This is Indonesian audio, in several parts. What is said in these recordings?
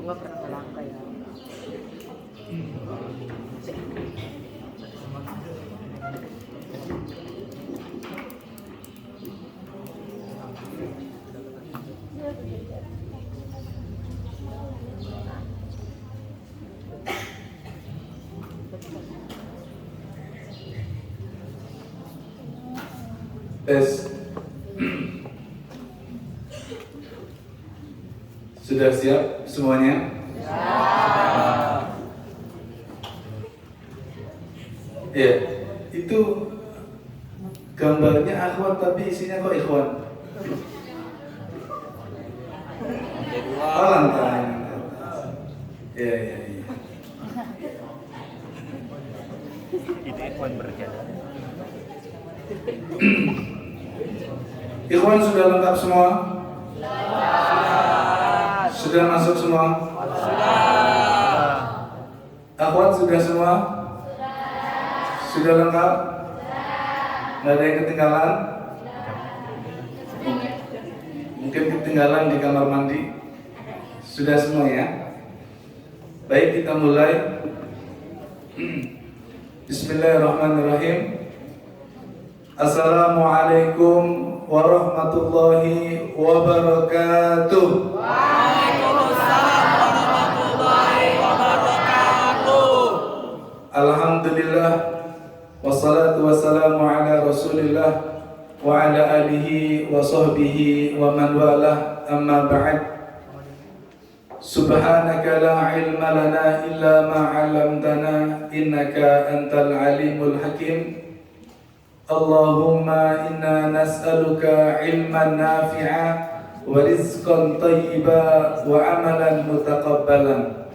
nggak pernah ngelangka ya. Tes. Sudah siap semuanya? Ya, itu gambarnya akhwat tapi isinya kok ikhwan? Oh, lantai. Ya. Itu ikhwan berjalan. Ikhwan sudah lengkap semua? Sudah masuk semua? Akhwat sudah semua? Sudah lengkap? Nggak ada yang ketinggalan? Mungkin ketinggalan di kamar mandi. Sudah semua ya? Baik, kita mulai. Bismillahirrahmanirrahim. Assalamualaikum warahmatullahi wabarakatuh. Waalaikumsalam warahmatullahi wabarakatuh. Alhamdulillah, wassalatu wassalamu ala rasulillah wa ala alihi wa sahbihi wa man walah, amma ba'd. Subhanaka la ilma lana illa ma 'allamtana innaka antal alimul hakim. Allahumma inna nas'aluka ilman nafi'a wa rizqan thayyiba wa amalan mutaqabbalan.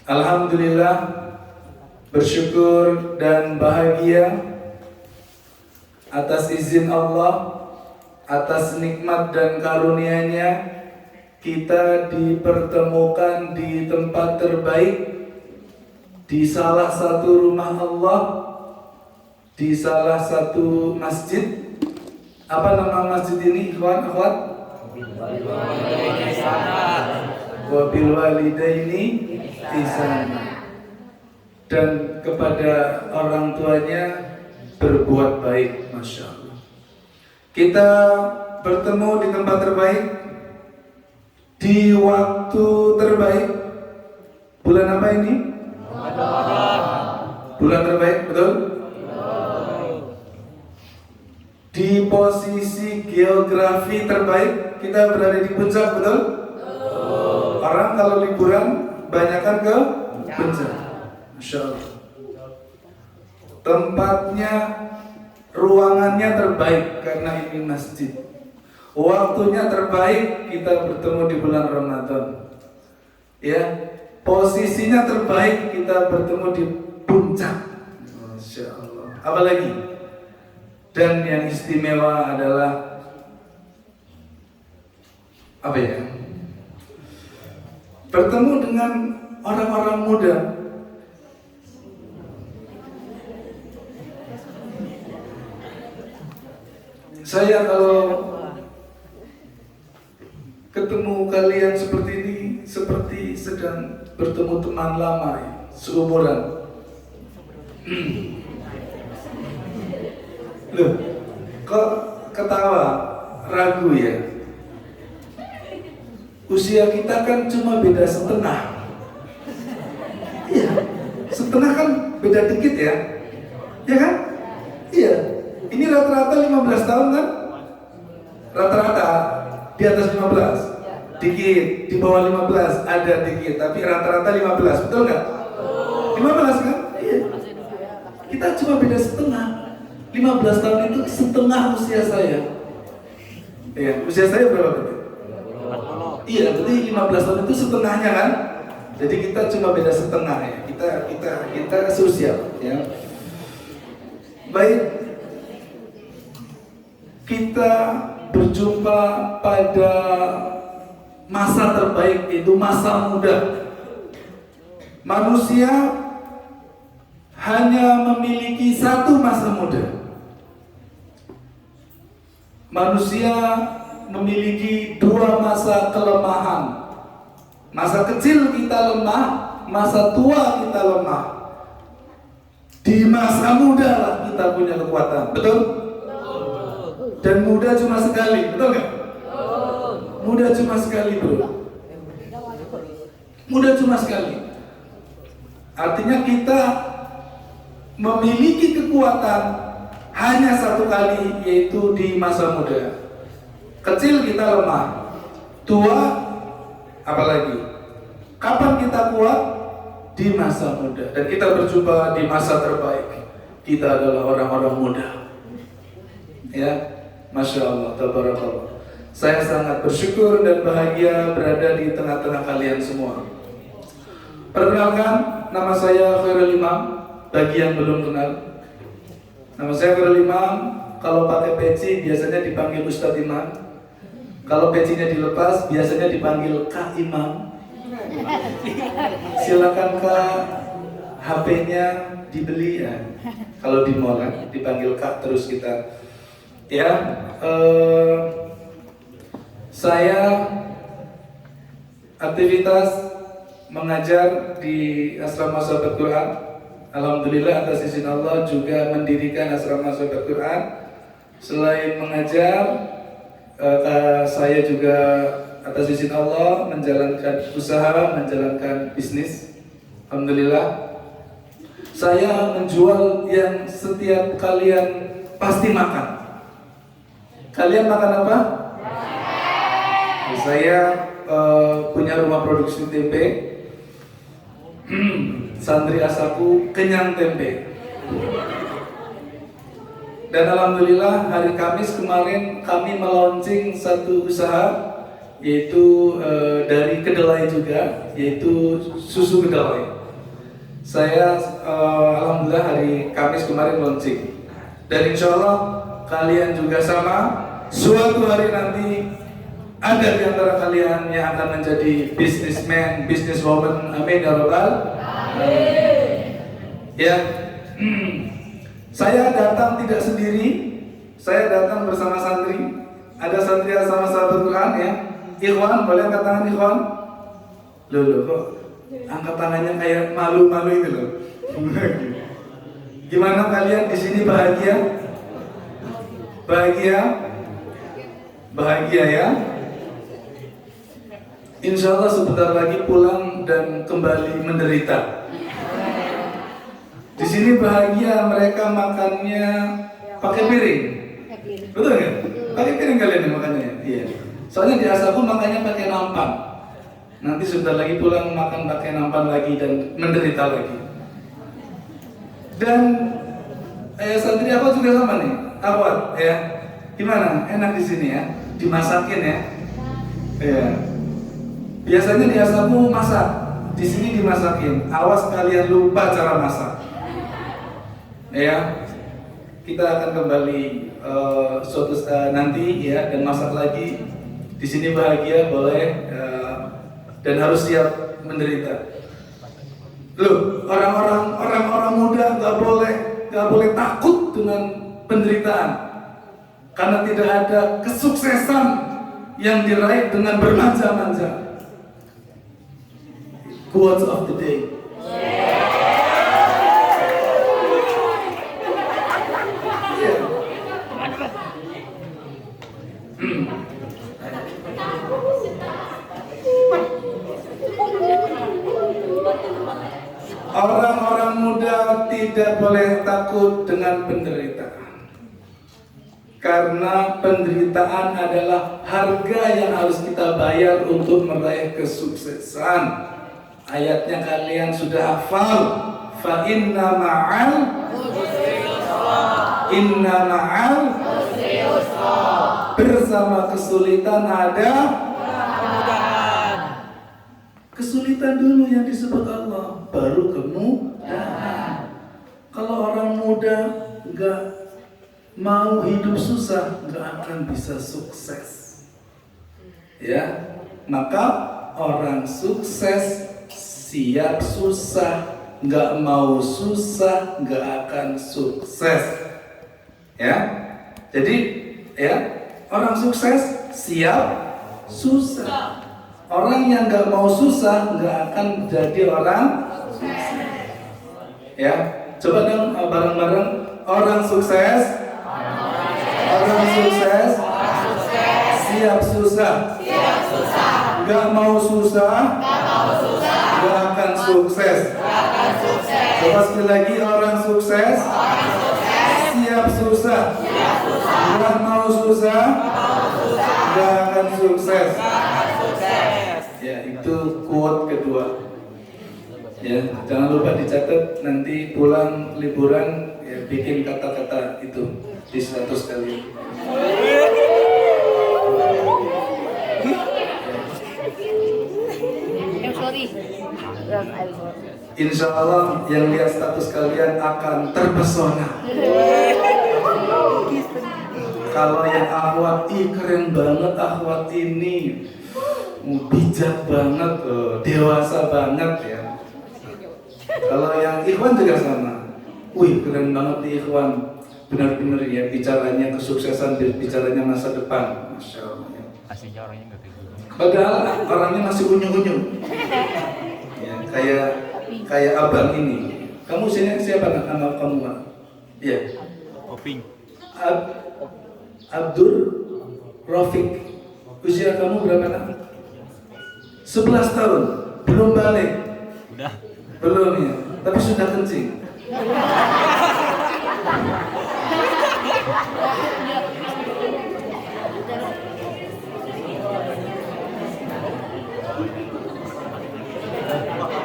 Alhamdulillah, bersyukur dan bahagia atas izin Allah, atas nikmat dan karunia-Nya kita dipertemukan di tempat terbaik, di salah satu rumah Allah, di salah satu masjid. Apa nama masjid ini, ikhwan, akhwat? Wabil walidaini ihsana. Dan kepada orang tuanya berbuat baik, masya Allah. Kita bertemu di tempat terbaik, di waktu terbaik. Bulan apa ini? Bulan terbaik, betul? Di posisi geografi terbaik, kita berada di puncak, betul? Orang kalau liburan banyakkan ke puncak. Masya Allah. Tempatnya, ruangannya terbaik karena ini masjid. Waktunya terbaik, kita bertemu di bulan Ramadan. Ya, posisinya terbaik, kita bertemu di puncak. Masya Allah. Apalagi? Dan yang istimewa adalah apa ya? Bertemu dengan orang-orang muda. Saya kalau ketemu kalian seperti ini, seperti sedang bertemu teman lama ya, seumuran. Loh, kok ketawa, ragu ya? Usia kita kan cuma beda setengah. Iya, setengah kan beda dikit ya? Ya kan? Iya, ini rata-rata 15 tahun kan? Rata-rata di atas 15, dikit, di bawah 15 ada dikit, tapi rata-rata 15, betul nggak? 15 kan? Iya. Kita cuma beda setengah. 15 tahun itu setengah usia saya. Ya, usia saya berapa berarti? Iya, berarti 15 tahun itu setengahnya kan? Jadi kita cuma beda setengah ya. Kita sosial ya. Baik. Kita berjumpa pada masa terbaik, itu masa muda. Manusia hanya memiliki satu masa muda. Manusia memiliki dua masa kelemahan. Masa kecil kita lemah, masa tua kita lemah. Di masa muda lah kita punya kekuatan, betul? Dan muda cuma sekali, betul nggak? Muda cuma sekali, bro. Muda cuma sekali. Artinya kita memiliki kekuatan hanya satu kali, yaitu di masa muda. Kecil kita lemah, tua apalagi. Kapan kita kuat? Di masa muda. Dan kita berjumpa di masa terbaik. Kita adalah orang-orang muda. Ya, Masya Allah, tabarakallah. Saya sangat bersyukur dan bahagia berada di tengah-tengah kalian semua. Perkenalkan, nama saya Khairul Imam. Bagi yang belum kenal, nama saya Khairul Imam. Kalau pakai peci biasanya dipanggil Ustadz Imam. Kalau pecinya dilepas biasanya dipanggil Kak Imam. Silakan Kak, HP-nya dibeli ya. Kalau di mall kan dipanggil Kak terus kita. Ya, saya aktivitas mengajar di asrama sahabat Quran. Alhamdulillah atas izin Allah juga mendirikan asrama sahabat Quran. Selain mengajar, saya juga atas izin Allah menjalankan usaha, menjalankan bisnis. Alhamdulillah. Saya menjual yang setiap kalian pasti makan. Kalian makan apa? Saya punya rumah produksi tempe. Santri asaku kenyang tempe. Dan alhamdulillah hari Kamis kemarin kami melaunching satu usaha, yaitu dari kedelai juga, yaitu susu kedelai. Saya alhamdulillah hari Kamis kemarin launching. Dan insya Allah kalian juga sama. Suatu hari nanti ada di antara kalian yang akan menjadi businessman, businesswoman. Amin ya rabbal alamin. Ya, saya datang tidak sendiri. Saya datang bersama santri. Ada santri sama sahabat Quran ya. Ikhwan, boleh angkat tangan Ikhwan? Loh, kok angkat tangannya kayak malu-malu itu loh. Gimana kalian di sini bahagia? Bahagia? Bahagia ya? Insya Allah sebentar lagi pulang dan kembali menderita. Di sini bahagia, mereka makannya pakai piring. Betul nggak? Pakai piring kalian makannya? Iya. Soalnya di asalku makannya pakai nampan. Nanti sebentar lagi pulang makan pakai nampan lagi dan menderita lagi. Dan santri aku juga sama nih, awal ya. Gimana? Enak di sini ya? Dimasakin ya? Iya. Biasanya di asalku masak, di sini dimasakin. Awas kalian lupa cara masak. Ya, kita akan kembali suatu nanti ya dan masak lagi. Di sini bahagia boleh dan harus siap menderita. Loh, orang-orang muda nggak boleh takut dengan penderitaan, karena tidak ada kesuksesan yang diraih dengan bermanja-manja. Quotes of the day. Orang-orang muda tidak boleh takut dengan penderitaan, karena penderitaan adalah harga yang harus kita bayar untuk meraih kesuksesan. Ayatnya kalian sudah hafal. Fa inna ma'al bersama kesulitan ada kemudahan. Kesulitan dulu yang disebut Allah, baru kemudahan. Kalau orang muda nggak mau hidup susah, nggak akan bisa sukses. Ya, maka orang sukses siap susah, nggak mau susah, nggak akan sukses. Ya, jadi ya orang sukses siap susah. Orang yang nggak mau susah nggak akan jadi orang sukses. Ya, coba dong bareng-bareng orang sukses. Orang sukses siap susah. Nggak mau susah. Nggak akan sukses. Coba sekali lagi, orang sukses siap susah. Nggak mau susah. Nggak akan sukses. Ya, itu quote kedua. Ya, jangan lupa dicatat, nanti pulang liburan ya, bikin kata-kata itu di status kalian. Insya Allah yang lihat status kalian akan terpesona. Kalau yang akhwat, keren banget akhwat ini, bijak banget, dewasa banget ya. Kalau yang ikhwan juga sama. Wih, keren banget nih ikhwan. Benar-benar ya, bicaranya kesuksesan, bicaranya masa depan. Masya Allah. Aslinya orangnya nggak kayak gitu. Padahal orangnya masih unyu-unyu. Ya, kayak abang ini. Kamu siapa nama kamu, Pak? Ya. Oping. Abdul Rafiq. Usia kamu berapa, nak? 11 tahun. Belum balik. Udah. Belum ya, tapi sudah kencing.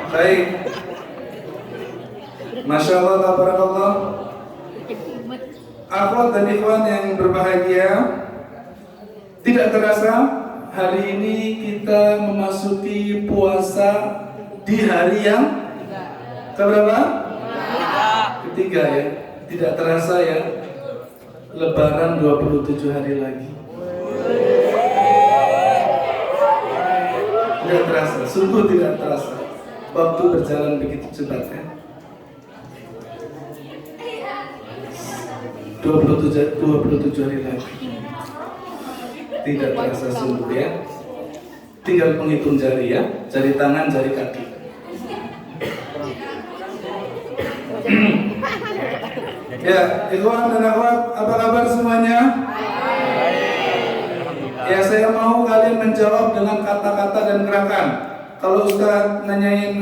Baik. Masya Allah, tabarakallah. Akhwat dan ikhwan yang berbahagia, tidak terasa hari ini kita memasuki puasa di hari yang keberapa? Ketiga ya. Tidak terasa ya. Lebaran 27 hari lagi. Tidak terasa, sungguh tidak terasa. Waktu berjalan begitu cepat ya. 27 hari lagi. Tidak terasa sungguh ya. Tinggal menghitung jari ya. Jari tangan, jari kaki. Ya, ikhwan dan akhwat, apa kabar semuanya? Ya, saya mau kalian menjawab dengan kata-kata dan gerakan. Kalau Ustaz nanyain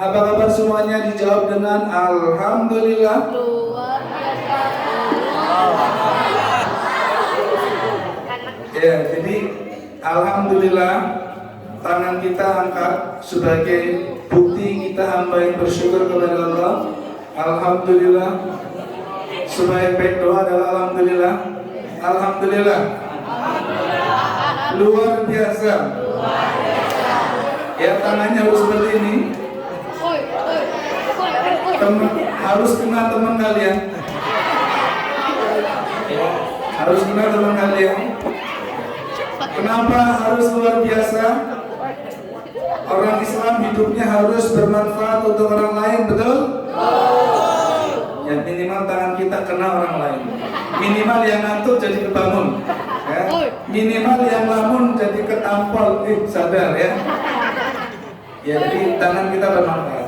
apa kabar semuanya, dijawab dengan Alhamdulillah. Ya, jadi Alhamdulillah, tangan kita angkat sebagai bukti kita hamba yang bersyukur kepada Allah. Alhamdulillah. Sebaik-baik doa adalah Alhamdulillah. Alhamdulillah. Luar biasa. Ya, tangannya harus seperti ini. Harus kena teman kalian. Ya, harus kena teman kalian. Kenapa harus luar biasa? Orang Islam hidupnya harus bermanfaat untuk orang lain, betul? Ya, minimal tangan kita kena orang lain. Minimal yang ngantuk jadi kebangun. Ya. Minimal yang lamun jadi ketampol. Sadar ya. Ya, jadi tangan kita bermanfaat.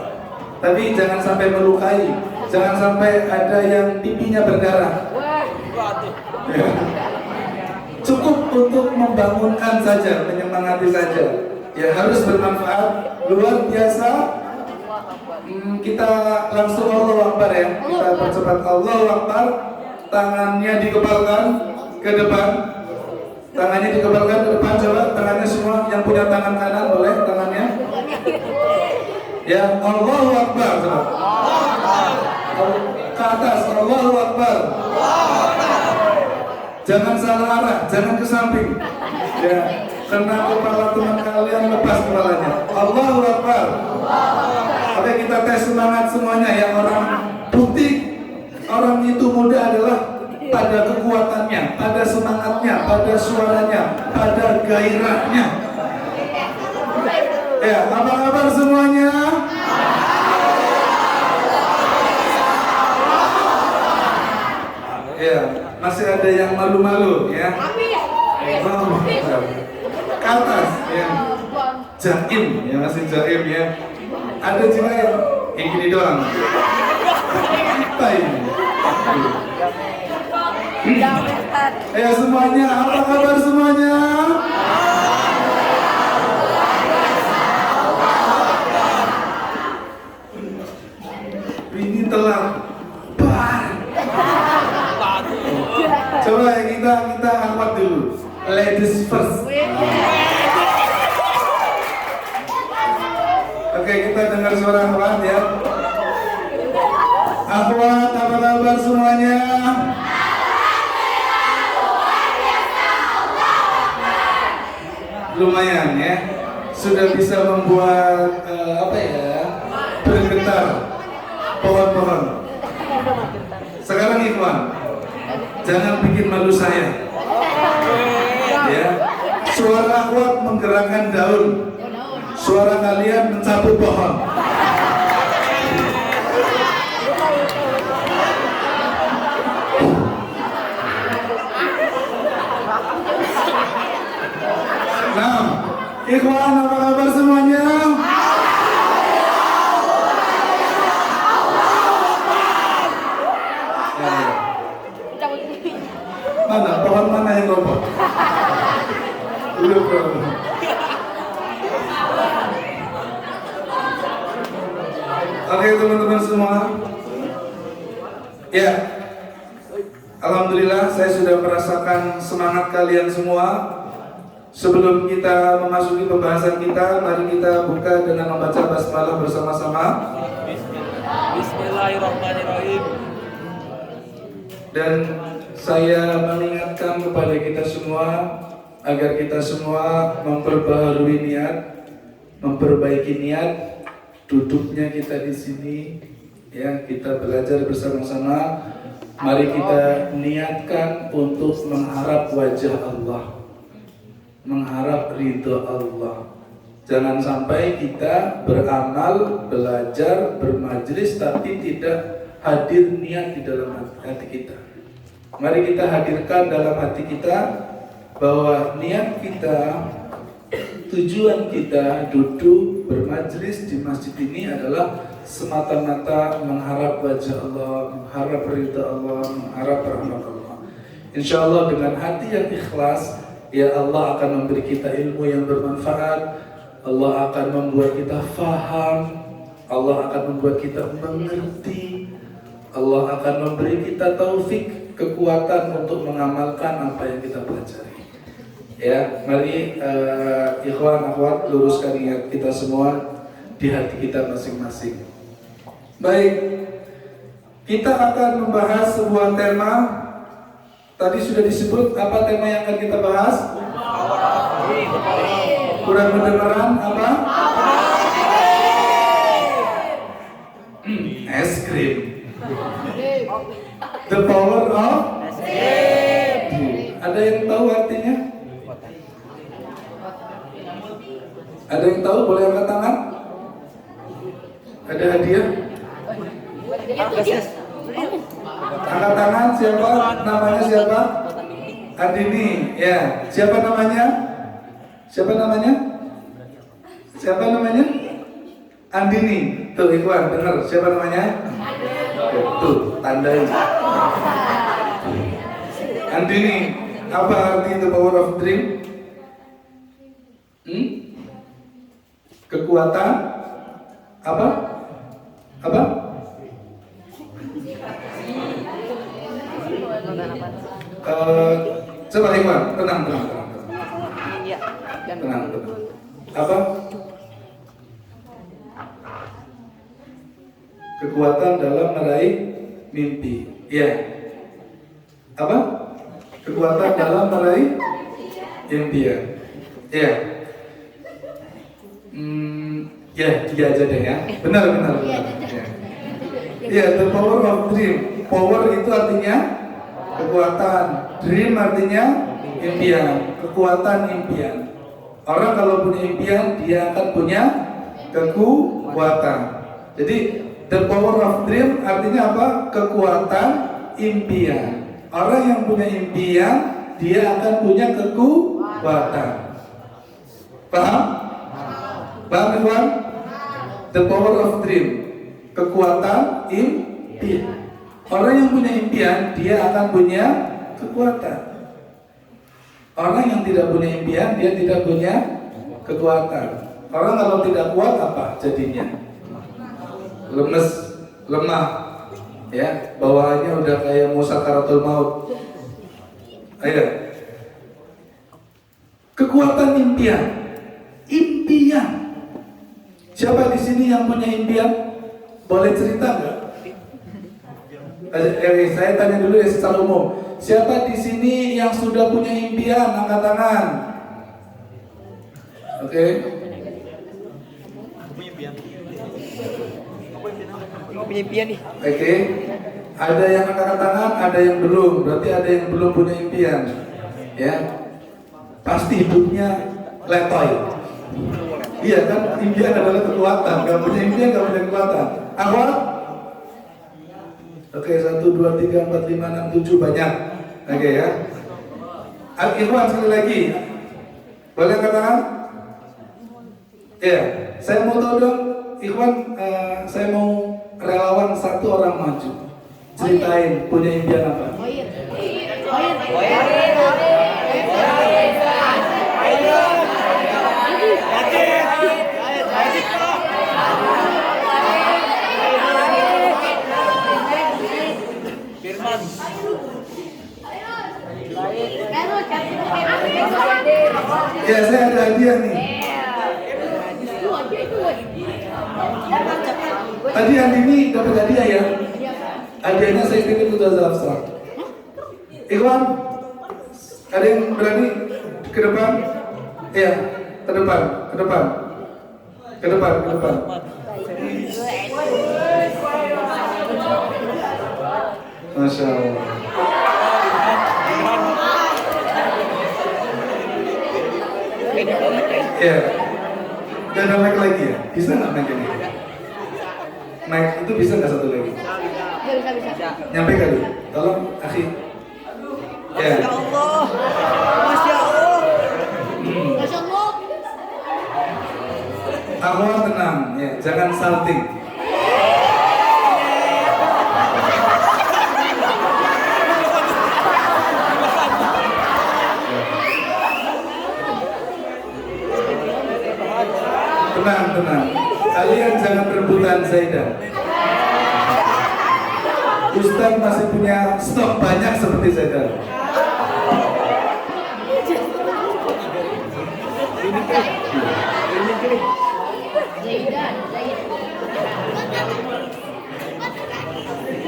Tapi jangan sampai melukai. Jangan sampai ada yang pipinya berdarah. Ya. Cukup untuk membangunkan saja, menyemangati saja. Ya, harus bermanfaat. Luar biasa. Kita langsung Allahu Akbar ya. Kita percepat Allahu Akbar. Tangannya dikepalkan ke depan. Tangannya dikepalkan ke depan. Coba tangannya semua yang punya tangan kanan boleh tangannya. Ya, Allahu Akbar. Coba. Ke atas, Allahu Akbar. Jangan salah arah, jangan ke samping. Ya, kena kepala teman kalian, lepas kepalanya. Allahu Akbar. Oke, kita tes semangat semuanya ya. Orang bukti orang itu muda adalah pada kekuatannya, pada semangatnya, pada suaranya, pada gairahnya. Ya, apa kabar semuanya? Ya, masih ada yang malu-malu ya. Ke atas ya. jaim ya, masih jaim ya. Ada juga yang gini doang. Apa ini? Ayo semuanya, apa kabar semuanya? Ini telah bar. Coba ya kita angkat dulu. Ladies first. Oke, kita dengar suara akhwat ya. Akhwat, apa kabar semuanya? Lumayan ya, sudah bisa membuat bergetar pohon-pohon. Sekarang Ikhwan, jangan bikin malu saya. Ya, suara akhwat menggerakkan daun, suara kalian mencabut pohon. Nah, Ikhwan, apa kabar semuanya? Mana pohon mana yang roboh? Belum. Oke teman-teman semua. Ya, alhamdulillah saya sudah merasakan semangat kalian semua. Sebelum kita memasuki pembahasan kita, mari kita buka dengan membaca basmalah bersama-sama. Bismillahirrahmanirrahim. Dan saya mengingatkan kepada kita semua agar kita semua memperbaharui niat, memperbaiki niat. Duduknya kita di sini, ya kita belajar bersama-sama. Mari kita niatkan untuk mengharap wajah Allah, mengharap ridho Allah. Jangan sampai kita beramal, belajar, bermajlis tapi tidak hadir niat di dalam hati kita. Mari kita hadirkan dalam hati kita bahwa niat kita, tujuan kita duduk bermajlis di masjid ini adalah semata-mata mengharap wajah Allah, mengharap ridha Allah, mengharap rahmat Allah. Insya Allah dengan hati yang ikhlas, ya Allah akan memberi kita ilmu yang bermanfaat. Allah akan membuat kita faham. Allah akan membuat kita mengerti. Allah akan memberi kita taufik, kekuatan untuk mengamalkan apa yang kita pelajari. Ya, mari ikhwan akhwat luruskan niat kita semua di hati kita masing-masing. Baik, kita akan membahas sebuah tema. Tadi sudah disebut apa tema yang akan kita bahas? Kurang kedengeran apa? Es krim. The power of es krim. Ada yang tahu artinya? Ada yang tahu? Boleh angkat tangan? Ada hadiah? Angkat tangan, siapa? Namanya siapa? Andini, ya. Siapa namanya? Siapa namanya? Siapa namanya? Andini. Tuh Ikhwan, dengar. Siapa namanya? Tuh, tandai. Andini, apa arti the power of dream? Kekuatan apa? Apa? Coba Ikhwan, tenang. Tenang. Apa? Kekuatan dalam meraih mimpi. Ya. Apa? Kekuatan dalam meraih impian. Ya. Ya, dia aja deh ya. Benar. Ya, the power of dream. Power itu artinya kekuatan. Dream artinya impian. Kekuatan impian. Orang kalau punya impian, dia akan punya kekuatan. Jadi, the power of dream artinya apa? Kekuatan impian. Orang yang punya impian, dia akan punya kekuatan. Paham? Paham Ikhwan? The power of dream. Kekuatan impian. Orang yang punya impian, dia akan punya kekuatan. Orang yang tidak punya impian, dia tidak punya kekuatan. Orang kalau tidak kuat apa jadinya? Lemes, lemah, ya, bawaannya udah kayak musakaratul maut. Ayo. Kekuatan impian. Impian. Siapa di sini yang punya impian? Boleh cerita nggak? Saya tanya dulu ya secara umum. Siapa di sini yang sudah punya impian? Angkat tangan. Oke. Punya impian nih. Oke. Ada yang angkat tangan, ada yang belum. Berarti ada yang belum punya impian. Ya. Pasti hidupnya letoy. Iya kan, impian adalah kekuatan. Gak punya impian, gak punya kekuatan. Akhwat? Oke, 1, 2, 3, 4, 5, 6, 7 banyak. Oke ya. Ikhwan sekali lagi. Boleh katakan? Iya. Saya mau tahu dong, Ikhwan, saya mau relawan satu orang maju. Ceritain punya impian apa? Ya, saya ada hadiah nih. Tadi Andi ini dapat hadiah ya. Hadiahnya saya kirim ke Zazal Abstrak. Ikhwan, ada yang berani ke depan? Iya, ke depan, ke depan, ke depan, ke depan. Masya Allah. Ya, dan ada mic lagi ya? Bisa nggak mic ini? Mic itu bisa nggak satu lagi? Bisa. Nyampe kali? Tolong, akhi. Ya. Masya Allah. Masya Allah. Masya Allah. Akhwat tenang, ya, jangan salting. Tenang, tenang. Kalian jangan rebutan Zaidan. Ustaz masih punya stok banyak seperti Zaidan. Zaidan.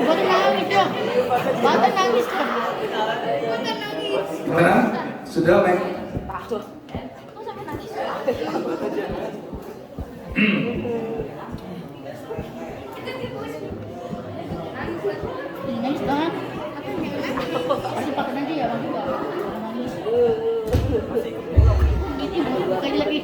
Bukan nangis dong. Bukan nangis dong. Bukan nangis. Gimana? Sudah, Mek? Kok sampai nangis? Nangis banget. Masih pakai nanti ya bang juga. Nangis. Ini bukan lagi.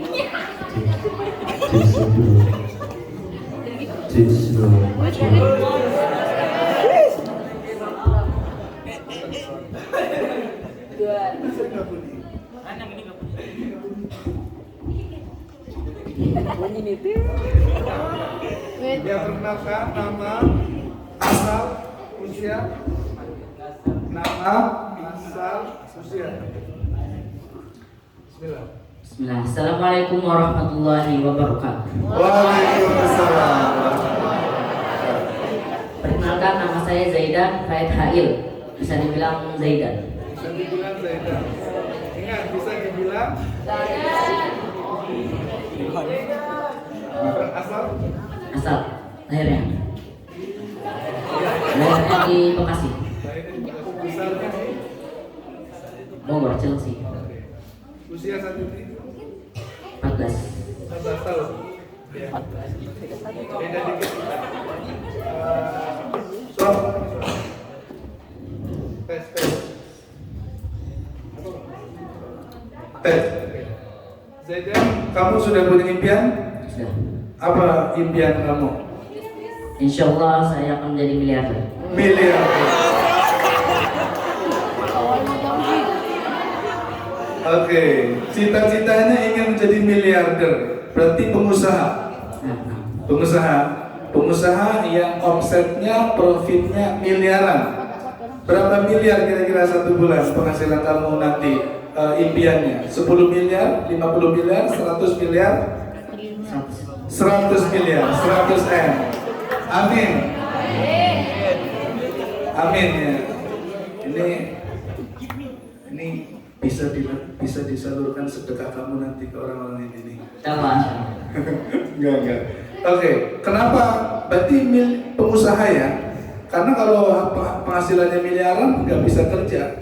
Dia perkenalkan nama, asal, usia. Nama, asal, usia. Bismillah. Bismillah. Assalamualaikum warahmatullahi wabarakatuh. Waalaikumsalam. Perkenalkan, nama saya Zaidan Faid Hail. Bisa dibilang Zaidan. Bisa dibilang Zaidan. Ingat, bisa dibilang asal. Asal lahirnya. Lahirnya di Bekasi. Besarnya Bogor, Chelsea. usia saat ini 14. 14 tahun. Ya. Beda dikit. So, tes. Tes. Zaidan, kamu sudah punya impian? Sudah. Apa impian kamu? Insya Allah saya akan menjadi miliarder. Miliarder. Oke, cita-citanya ingin menjadi miliarder. Berarti pengusaha. Pengusaha. Pengusaha yang omsetnya, profitnya miliaran. Berapa miliar kira-kira satu bulan penghasilan kamu nanti? Impiannya 10 miliar, 50 miliar, 100 miliar, 100 miliar, 100 M. Amin. Amin ya. Ini bisa disalurkan sedekah kamu nanti ke orang-orang ini. Enggak. Oke, kenapa? Berarti pengusaha ya? Karena kalau penghasilannya miliaran nggak bisa kerja,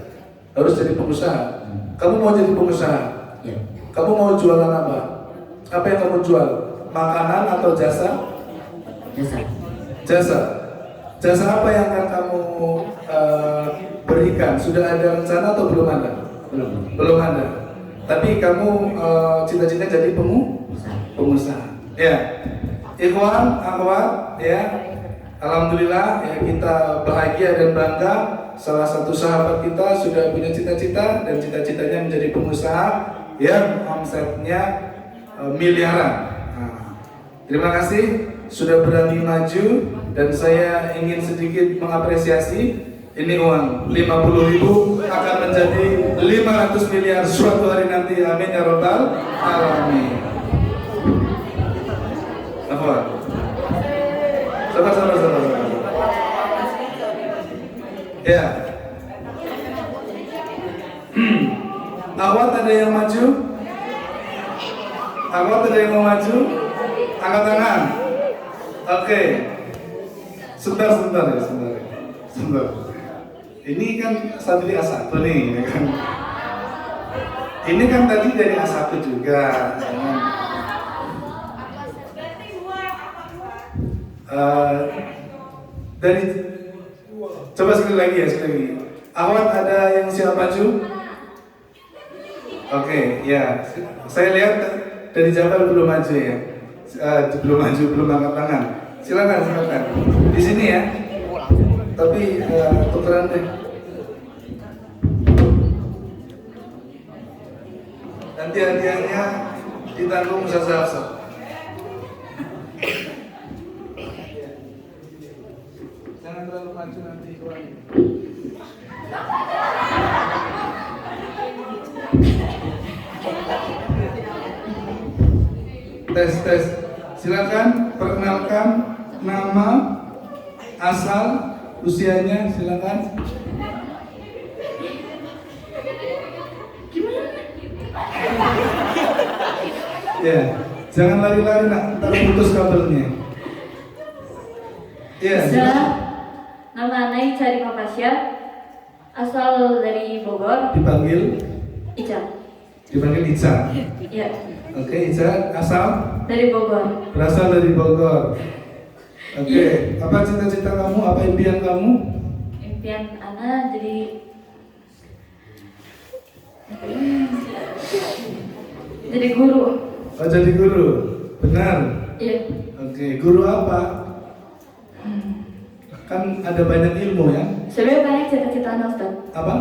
harus jadi pengusaha. Kamu mau jadi pengusaha? Ya. Kamu mau jualan apa? Apa yang kamu jual? Makanan atau jasa? Jasa. Jasa apa yang akan kamu berikan? Sudah ada rencana atau belum ada? Belum ada. Tapi kamu cita-cita jadi pengusaha. Ya. Ikhwan, akhwat, ya. Alhamdulillah ya, kita bahagia dan bangga salah satu sahabat kita sudah punya cita-cita dan cita-citanya menjadi pengusaha yang omsetnya miliaran. Nah, terima kasih sudah berani maju dan saya ingin sedikit mengapresiasi ini uang 50.000 akan menjadi 500 miliar suatu hari nanti. Amin ya rabbal alamin. Apa? Sabar. Ya. Awat ada yang maju? Awat ada yang mau maju? Angkat tangan. Oke. Sebentar. Ini kan strategi A1 nih, ya kan? Ini kan tadi dari A1 juga. Dari coba sekali lagi. Awat ada yang siap maju? Oke, ya. Saya lihat dari Jabal belum maju ya. Belum angkat tangan. Silakan. Di sini ya. Tapi tukeran deh. Nanti hadiahnya ditanggung Ustaz Hafsah. Jangan terlalu maju nanti kurang. Tes. Silakan perkenalkan nama, asal, usianya, silakan. Ya, jangan lari-lari nak, ntar putus kabelnya. Ya. Nama Anai Carima Pasya, asal dari Bogor. Dipanggil Ica. Iya. Oke, Ica asal Dari Bogor. berasal dari Bogor. Oke, apa cita-cita kamu? Apa impian kamu? Impian Ana jadi guru. Oh, jadi guru. Benar. Iya. Oke, guru apa? Kan ada banyak ilmu ya. Sebenarnya banyak cita-cita Ana, Ustaz. Apa?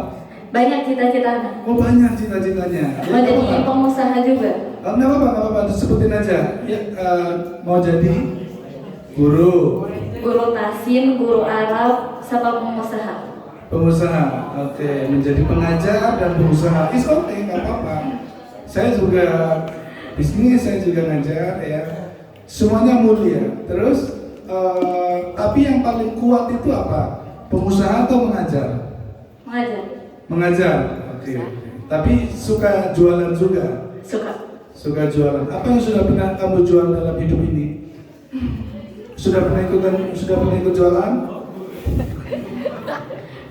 Banyak cita-cita Ana. Oh, banyak cita-citanya. Mau jadi pengusaha juga. Oh, nggak apa-apa, disebutin aja. Ya, mau jadi guru. Guru Tasin, guru Arab, sama pengusaha. Pengusaha, oke. Menjadi pengajar dan pengusaha. It's okay, nggak apa-apa. Saya juga bisnis, saya juga ngajar ya. Semuanya mulia. Terus, tapi yang paling kuat itu apa? Pengusaha atau mengajar? Mengajar, oke. Tapi suka jualan juga? Suka jualan. Apa yang sudah pernah kamu jual dalam hidup ini? Sudah pernah ikut jualan?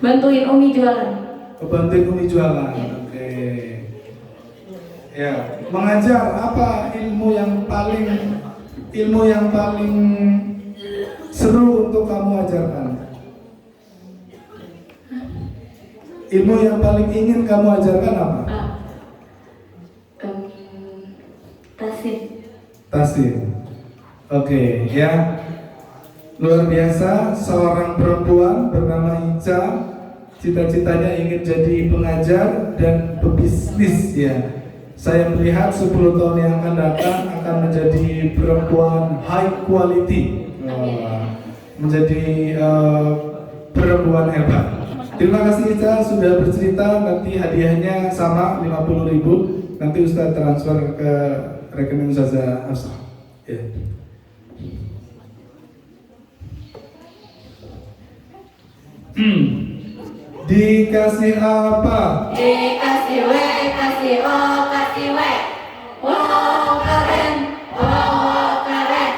Bantuin Umi jualan. Bantuin Umi jualan. Oke. Ya, mengajar apa ilmu yang paling seru untuk kamu ajarkan? Ilmu yang paling ingin kamu ajarkan apa? Tasin. Oke, ya. Luar biasa, seorang perempuan bernama Ica, cita-citanya ingin jadi pengajar dan pebisnis ya. Saya melihat 10 tahun yang akan datang akan menjadi perempuan high quality. Menjadi perempuan hebat. Terima kasih Ica sudah bercerita. Nanti hadiahnya sama 50.000. Nanti Ustaz transfer ke rekening Ustazah Hafsah. Ya. Dikasih apa? Dikasih W, kasih O, kasih W. Wow, keren. Wow, keren.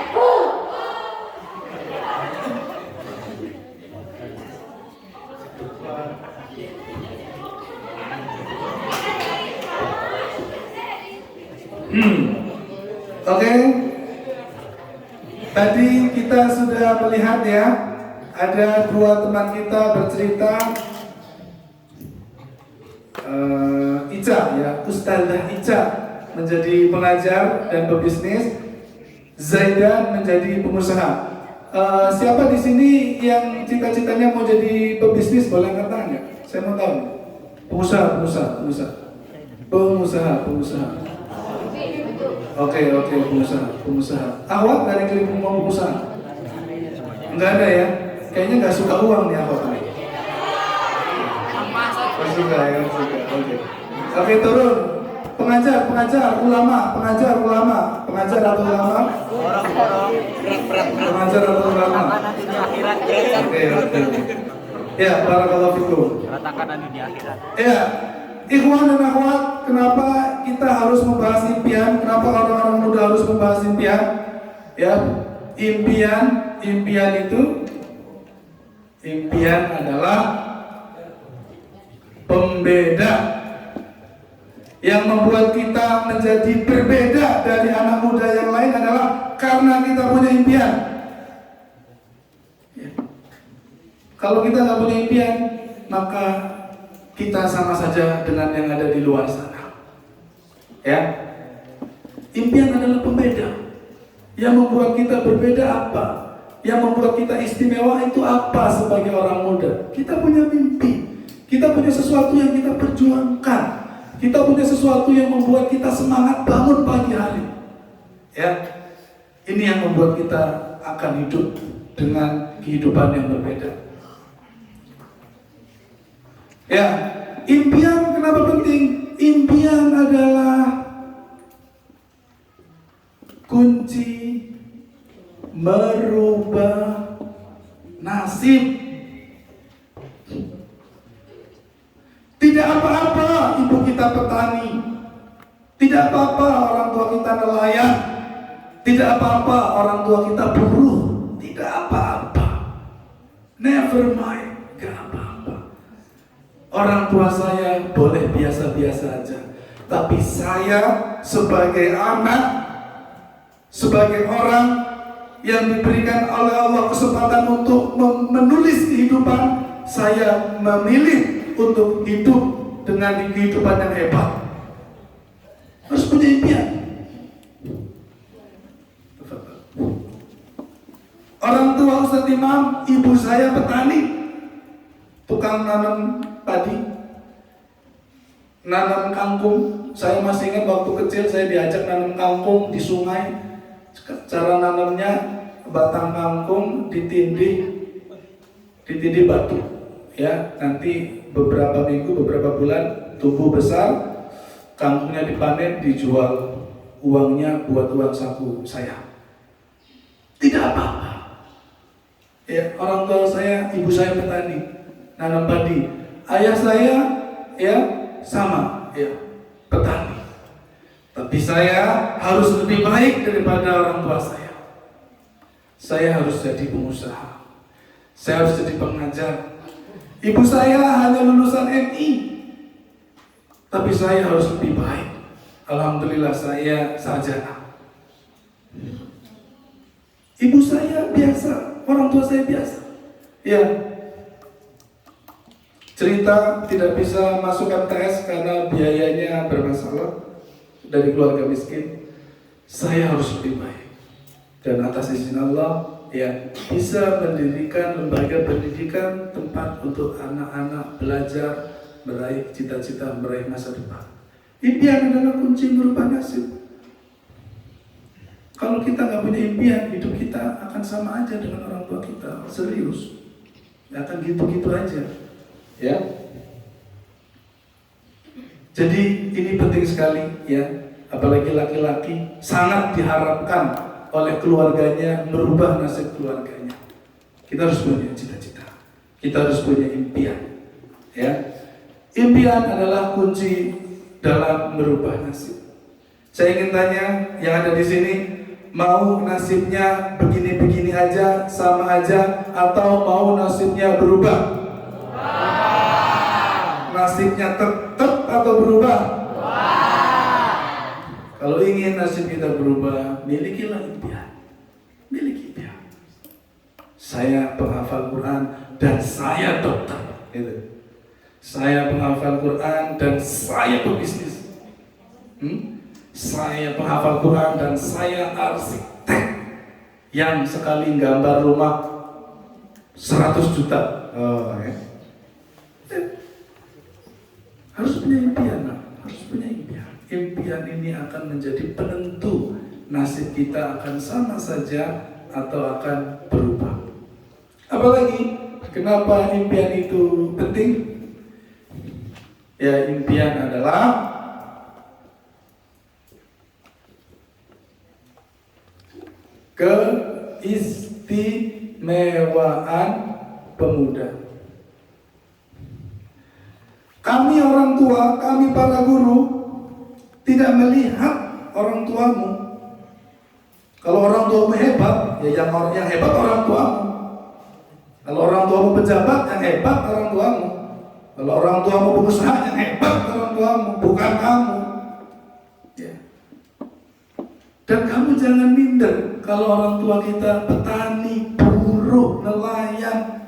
Oke. Tadi kita sudah melihat ya, ada 2 teman kita bercerita. Ica ya, Ustazah Ica menjadi pengajar dan pebisnis, Zaidan menjadi pengusaha. Siapa di sini yang cita-citanya mau jadi pebisnis? Boleh angkat tangan nggak? Saya mau tahu. Pengusaha. Oke, pengusaha. Awak nggak ada yang mau pengusaha? Nggak ada ya? Kayaknya nggak suka uang nih awak nih. Suka. Oke, turun. Pengajar, ulama. Pengajar atau ulama? Pengajar atau ulama? Oke. Ya, barakallahu fikum. Ratakan nanti di akhirat. Ya, ikhwan dan akhwat, kenapa kita harus membahas impian? Kenapa orang-orang muda harus membahas impian? Ya, impian adalah pembeda yang membuat kita menjadi berbeda dari anak muda yang lain adalah karena kita punya impian. Ya. Kalau kita nggak punya impian, maka kita sama saja dengan yang ada di luar sana. Ya, impian adalah pembeda. Yang membuat kita berbeda apa? Yang membuat kita istimewa itu apa sebagai orang muda? Kita punya mimpi. Kita punya sesuatu yang kita perjuangkan. Kita punya sesuatu yang membuat kita semangat bangun pagi hari. Ya, ini yang membuat kita akan hidup dengan kehidupan yang berbeda. Ya, impian kenapa penting? Impian adalah kunci merubah nasib. Tidak apa-apa ibu kita petani, tidak apa-apa orang tua kita nelayan, tidak apa-apa orang tua kita buruh, tidak apa-apa. Never mind, gak apa-apa. Orang tua saya boleh biasa-biasa aja, tapi saya sebagai anak, sebagai orang yang diberikan oleh Allah kesempatan untuk menulis kehidupan, saya memilih untuk hidup dengan kehidupan yang hebat. Harus punya impian. Orang tua Ustadz Imam, ibu saya petani, tukang nanam padi, nanam kangkung. Saya masih ingat waktu kecil saya diajak nanam kangkung di sungai. Cara nanamnya, batang kangkung ditindih batu. Ya, nanti beberapa minggu, beberapa bulan tumbuh besar, kangkungnya dipanen, dijual, uangnya buat uang saku saya. Tidak apa-apa. Ya, orang tua saya, ibu saya petani, nanam padi. Ayah saya, ya sama, ya petani. Tapi saya harus lebih baik daripada orang tua saya. Saya harus jadi pengusaha. Saya harus jadi pengajar. Ibu saya hanya lulusan MI, tapi saya harus lebih baik. Alhamdulillah saya sarjana. Ibu saya biasa, orang tua saya biasa. Ya, cerita tidak bisa masuk MTS karena biayanya bermasalah dari keluarga miskin. Saya harus lebih baik. Dan atas izin Allah, ya, bisa mendirikan lembaga pendidikan, tempat untuk anak-anak belajar, meraih cita-cita, meraih masa depan. Impian adalah kunci merubah nasib. Kalau kita nggak punya impian, hidup kita akan sama aja dengan orang tua kita. Serius, akan gitu-gitu aja, ya. Jadi ini penting sekali, ya. Apalagi laki-laki sangat diharapkan oleh keluarganya merubah nasib keluarganya. Kita harus punya cita-cita, kita harus punya impian, ya. Impian adalah kunci dalam merubah nasib. Saya ingin tanya yang ada di sini, mau nasibnya begini-begini aja, sama aja, atau mau nasibnya berubah? Nasibnya tetap atau berubah? Kalau ingin nasib kita berubah, milikilah impian. Miliki impian. Saya penghafal Quran dan saya dokter. Gitu. Saya penghafal Quran dan saya pebisnis. Saya penghafal Quran dan saya arsitek yang sekali gambar rumah 100 juta. Oh, ya. Harus punya impian, harus punya impian. Impian ini akan menjadi penentu nasib kita akan sama saja atau akan berubah. Apalagi, kenapa impian itu penting? Ya, impian adalah keistimewaan pemuda. Kami orang tua, kami para guru tidak melihat orang tuamu. Kalau orang tuamu hebat, ya yang hebat orang tuamu. Kalau orang tuamu pejabat, yang hebat orang tuamu. Kalau orang tuamu pengusaha, yang hebat orang tuamu, bukan kamu. Ya. Dan kamu jangan minder kalau orang tua kita petani, buruh, nelayan.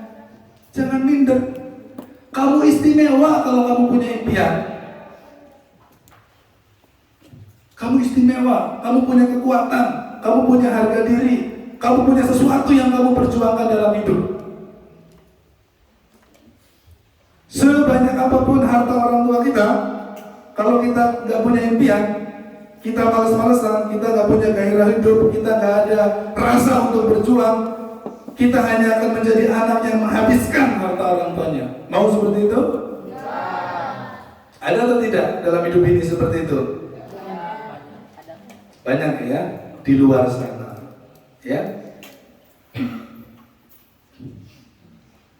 Jangan minder. Kamu istimewa kalau kamu punya impian. Kamu istimewa, kamu punya kekuatan, kamu punya harga diri, kamu punya sesuatu yang kamu perjuangkan dalam hidup. Sebanyak apapun harta orang tua kita, kalau kita nggak punya impian, kita malas-malasan, kita nggak punya gairah hidup, kita nggak ada rasa untuk berjuang, kita hanya akan menjadi anak yang menghabiskan harta orang tuanya. Mau seperti itu? Ya. Ada atau tidak dalam hidup ini seperti itu? Ya. Banyak ya di luar sana. Ya.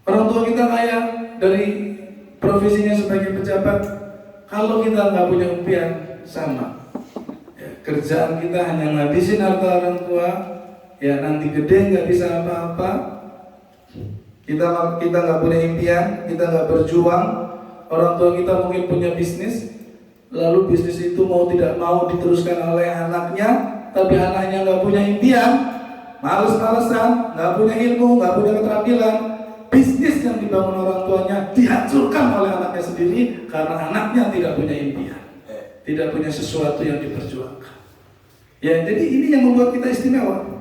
Orang tua kita kaya dari profesinya sebagai pejabat. Kalau kita nggak punya impian, sama. Ya, kerjaan kita hanya ngabisin harta orang tua. Ya nanti gede nggak bisa apa-apa. Kita nggak punya impian, kita nggak berjuang. Orang tua kita mungkin punya bisnis, lalu bisnis itu mau tidak mau diteruskan oleh anaknya, tapi anaknya nggak punya impian, males-malesan, nggak punya ilmu, nggak punya keterampilan. Bisnis yang dibangun orang tuanya dihancurkan oleh anaknya sendiri karena anaknya tidak punya impian, tidak punya sesuatu yang diperjuangkan. Ya jadi ini yang membuat kita istimewa.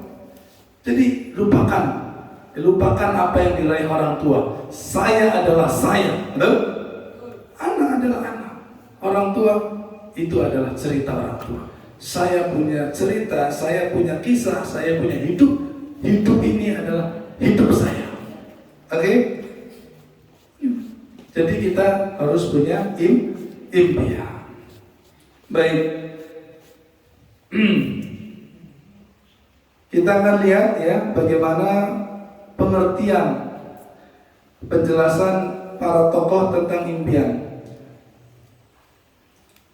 Jadi lupakan apa yang diraih orang tua. Saya adalah saya, betul? Anak adalah anak. Orang tua itu adalah cerita orang tua. Saya punya cerita, saya punya kisah, saya punya hidup. Hidup ini adalah hidup saya. Oke? Jadi kita harus punya impian. Baik. Kita akan lihat ya bagaimana pengertian penjelasan para tokoh tentang impian.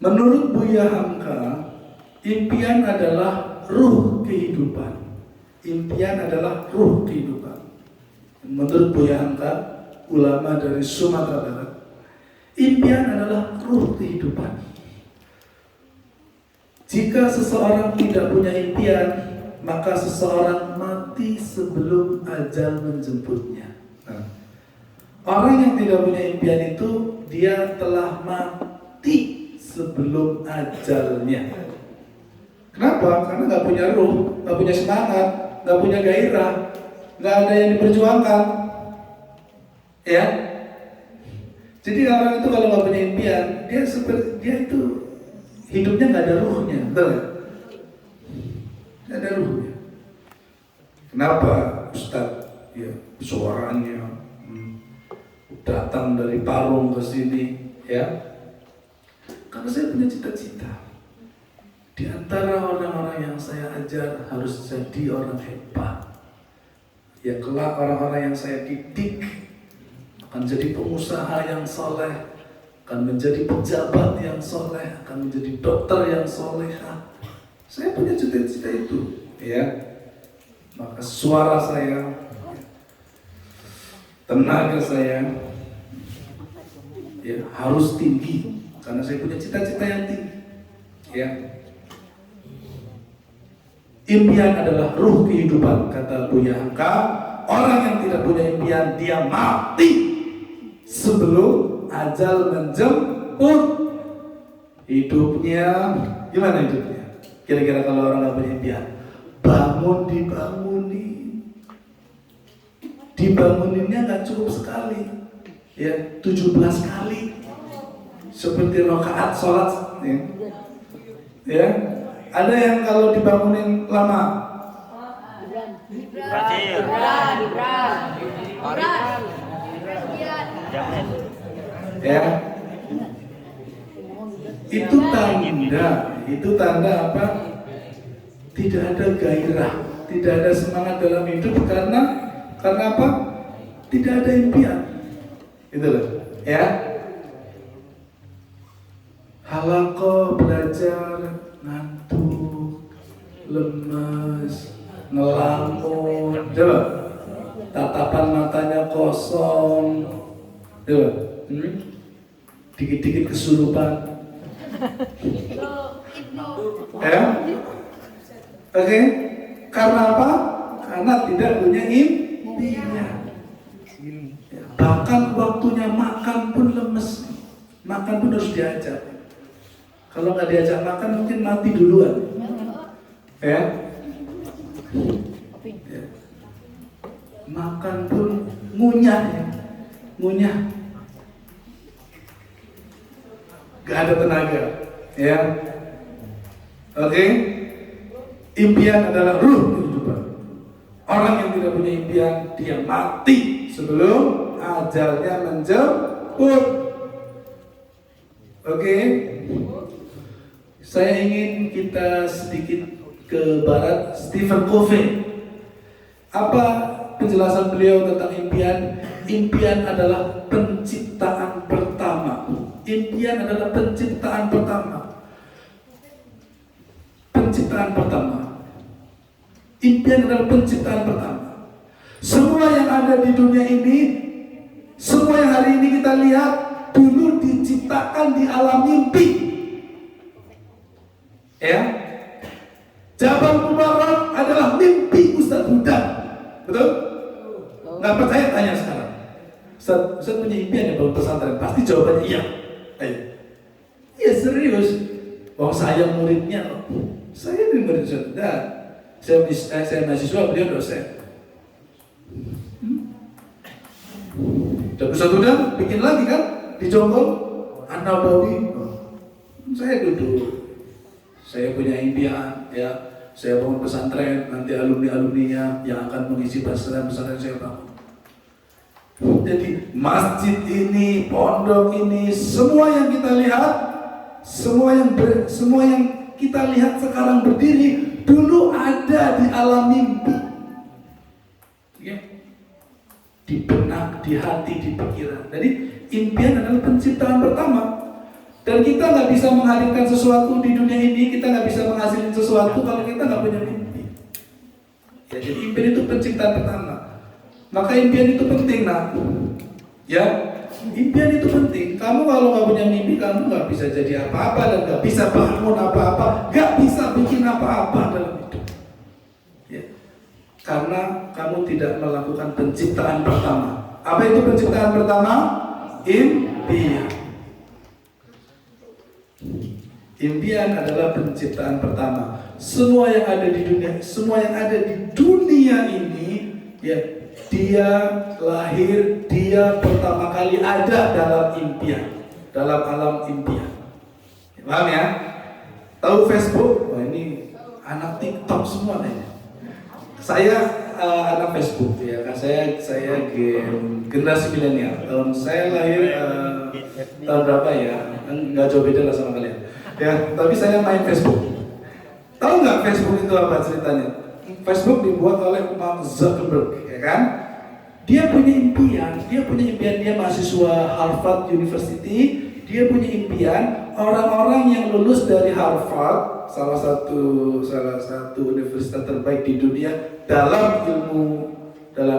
Menurut Buya Hamka, impian adalah ruh kehidupan. Impian adalah ruh kehidupan. Menurut Buya Hamka, ulama dari Sumatera Barat, impian adalah ruh kehidupan. Jika seseorang tidak punya impian, maka seseorang mati sebelum ajal menjemputnya. Orang yang tidak punya impian itu, dia telah mati sebelum ajalnya. Kenapa? Karena nggak punya ruh, nggak punya semangat, nggak punya gairah, nggak ada yang diperjuangkan. Ya. Jadi orang itu kalau nggak punya impian, dia itu hidupnya nggak ada ruhnya, betul nggak? Nggak ada ruhnya. Kenapa Ustadz? Ya, suaranya datang dari Parung ke sini, ya. Karena saya punya cita-cita. Di antara orang-orang yang saya ajar harus jadi orang hebat. Ya kelak orang-orang yang saya didik akan jadi pengusaha yang soleh, akan menjadi pejabat yang soleh, akan menjadi dokter yang soleha. Saya punya cita-cita itu, ya. Maka suara saya, tenaga saya, ya harus tinggi karena saya punya cita-cita yang tinggi, ya. Impian adalah ruh kehidupan, kata Buya Hamka. Orang yang tidak punya impian, dia mati sebelum ajal menjemput. Hidupnya, gimana hidupnya? Kira-kira kalau orang nggak punya impian, bangun dibangunin. Dibanguninnya nggak cukup sekali, ya 17 kali. Seperti rakaat sholat, ya. Ada yang kalau dibangunin lama, Pasir. ya. Itu tanda apa? Tidak ada gairah, tidak ada semangat dalam hidup karena apa? Tidak ada impian. Itu loh, ya. Halaqah belajar ngantuk, lemes, ngelamun, coba. Tatapan matanya kosong, coba. Dikit-dikit kesurupan. Ya, oke. Karena apa? Karena tidak punya impian. Bahkan waktunya makan pun lemes. Makan pun harus diajak. Kalau nggak diajak makan mungkin mati duluan. Ya. Makan pun ngunyah, ya. Ngunyah. Gak ada tenaga, ya. Oke. Impian adalah ruh kehidupan. Orang yang tidak punya impian, dia mati sebelum ajalnya menjemput. Oke. Saya ingin kita sedikit ke barat. Stephen Covey. Apa penjelasan beliau tentang impian? Impian adalah penciptaan pertama. Impian adalah penciptaan pertama. Penciptaan pertama. Impian adalah penciptaan pertama. Semua yang ada di dunia ini, semua yang hari ini kita lihat, dulu diciptakan di alam mimpi. Ya, Jabal Mubarak adalah mimpi Ustadz Huda. Betul? Nggak percaya tanya sekarang. Ustadz punya impian ya bangun pesantren? Pasti jawabannya iya. Ayo. Iya serius. Oh saya muridnya kok. Saya ini murid Ustadz Huda. Saya mahasiswa, beliau dosen. Dan Ustadz Huda bikin lagi kan di Jonggol An-Nabawi. Saya duduk. Saya punya impian, ya. Saya bangun pesantren, nanti alumni-alumninya yang akan mengisi pesantren saya bangun. Jadi masjid ini, pondok ini, semua yang kita lihat, semua yang kita lihat sekarang berdiri, dulu ada di alam mimpi. Ya. Di benak, di hati, di pikiran. Jadi impian adalah penciptaan pertama. Dan kita nggak bisa menghadirkan sesuatu di dunia ini, kita nggak bisa menghasilkan sesuatu kalau kita nggak punya mimpi. Ya, jadi impian itu penciptaan pertama. Maka impian itu penting, nak. Ya, impian itu penting. Kamu kalau nggak punya mimpi, kamu nggak bisa jadi apa-apa dan nggak bisa bangun apa-apa, nggak bisa bikin apa-apa dalam hidup. Ya, karena kamu tidak melakukan penciptaan pertama. Apa itu penciptaan pertama? Impian. Impian adalah penciptaan pertama. Semua yang ada di dunia, semua yang ada di dunia ini, ya, dia lahir, dia pertama kali ada dalam impian, dalam alam impian. Paham ya? Tahu Facebook? Wah ini anak TikTok semua nih. Saya anak Facebook ya kan, saya generasi milenial. Saya lahir tahun berapa ya? Nggak jauh beda lah sama kalian. Ya, tapi saya main Facebook. Tahu nggak Facebook itu apa ceritanya? Facebook dibuat oleh Mark Zuckerberg, ya kan? Dia punya impian dia mahasiswa Harvard University. Dia punya impian orang-orang yang lulus dari Harvard, salah satu universitas terbaik di dunia dalam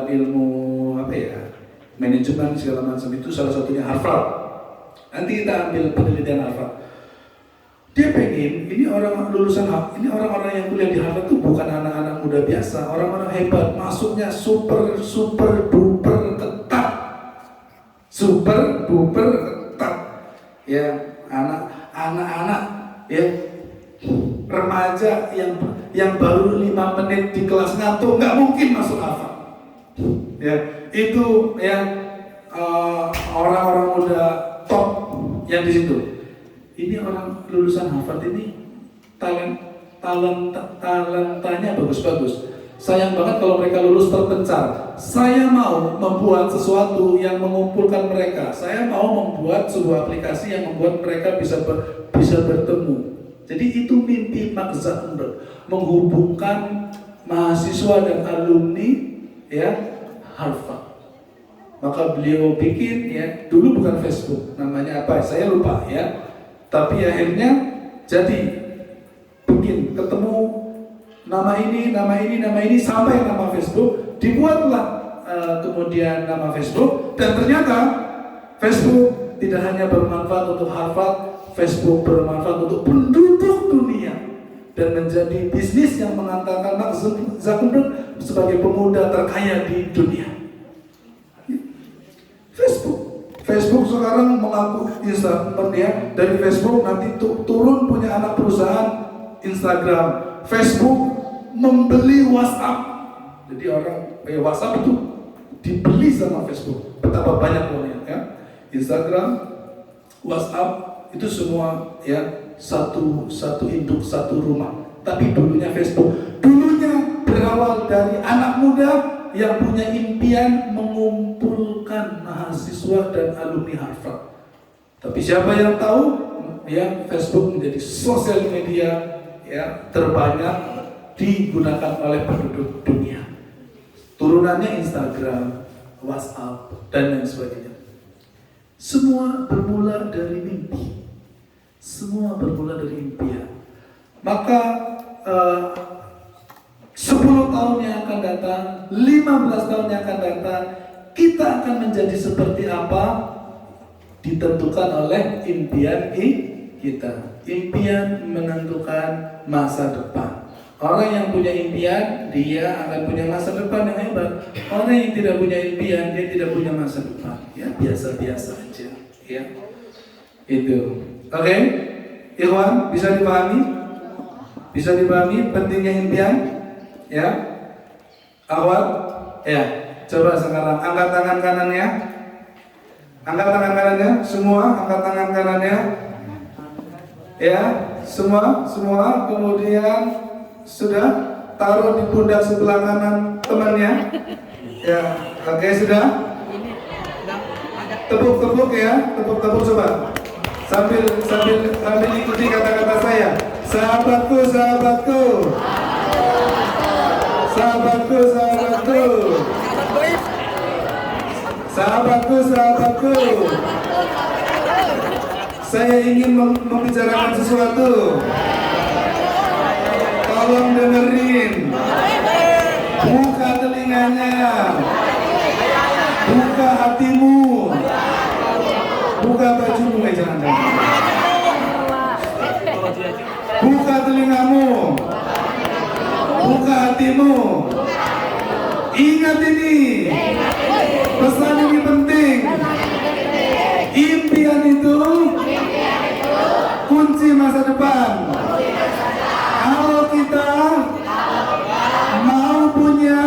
ilmu apa ya, manajemen segala macam, itu salah satunya Harvard. Nanti kita ambil penelitian Harvard. Dia pengen ini orang-orang yang kuliah di Harvard itu bukan anak-anak muda biasa, orang-orang hebat, masuknya super duper ketat, ya anak-anak ya remaja yang baru 5 menit di kelas ngatur nggak mungkin masuk Harvard. Ya itu ya orang-orang muda top yang di situ. Ini orang lulusan Harvard ini talentanya bagus-bagus. Sayang banget kalau mereka lulus terpencar. Saya mau membuat sesuatu yang mengumpulkan mereka. Saya mau membuat sebuah aplikasi yang membuat mereka bisa bertemu. Jadi itu mimpi Mark Zuckerberg, menghubungkan mahasiswa dan alumni ya Harvard. Maka beliau bikin ya, dulu bukan Facebook, namanya apa? Saya lupa ya. Tapi akhirnya jadi bikin ketemu nama ini sampai nama Facebook, dibuatlah kemudian nama Facebook, dan ternyata Facebook tidak hanya bermanfaat untuk Harvard, Facebook bermanfaat untuk penduduk dunia dan menjadi bisnis yang mengantarkan Mark Zuckerberg sebagai pemuda terkaya di dunia. Facebook sekarang mengaku Instagram ya, dari Facebook nanti turun punya anak perusahaan Instagram. Facebook membeli WhatsApp. Jadi orang WhatsApp itu dibeli sama Facebook. Betapa banyak uangnya ya. Instagram, WhatsApp itu semua ya satu induk satu rumah. Tapi dulunya Facebook, dulunya berawal dari anak muda yang punya impian mengumpulkan mahasiswa dan alumni Harvard. Tapi siapa yang tahu ya Facebook menjadi sosial media ya terbanyak digunakan oleh penduduk dunia. Turunannya Instagram, WhatsApp dan lain sebagainya. Semua bermula dari mimpi. Semua bermula dari impian. Maka 10 tahun yang akan datang, 15 tahun yang akan datang, kita akan menjadi seperti apa ditentukan oleh impian kita. Impian menentukan masa depan. Orang yang punya impian, dia akan punya masa depan yang hebat. Orang yang tidak punya impian, dia tidak punya masa depan. Ya biasa-biasa aja. Ya, itu. Oke, Ikhwan, bisa dipahami? Bisa dipahami pentingnya impian? Ya, awal, ya. Coba sekarang angkat tangan kanannya, angkat tangan kanannya, semua angkat tangan kanannya, ya, semua. Kemudian sudah taruh di pundak sebelah kanan temannya, ya. Oke, sudah. Tepuk ya, tepuk coba. Sambil ikuti kata-kata saya. Sahabatku. Sahabatku. Saya ingin membicarakan sesuatu. Tolong dengerin. Buka telinganya. Buka hatimu. Buka bajumu, jangan. Buka telingamu. Buka hatimu. Ingat ini. Pesan ini penting. Impian itu kunci masa depan. Kalau kita mau punya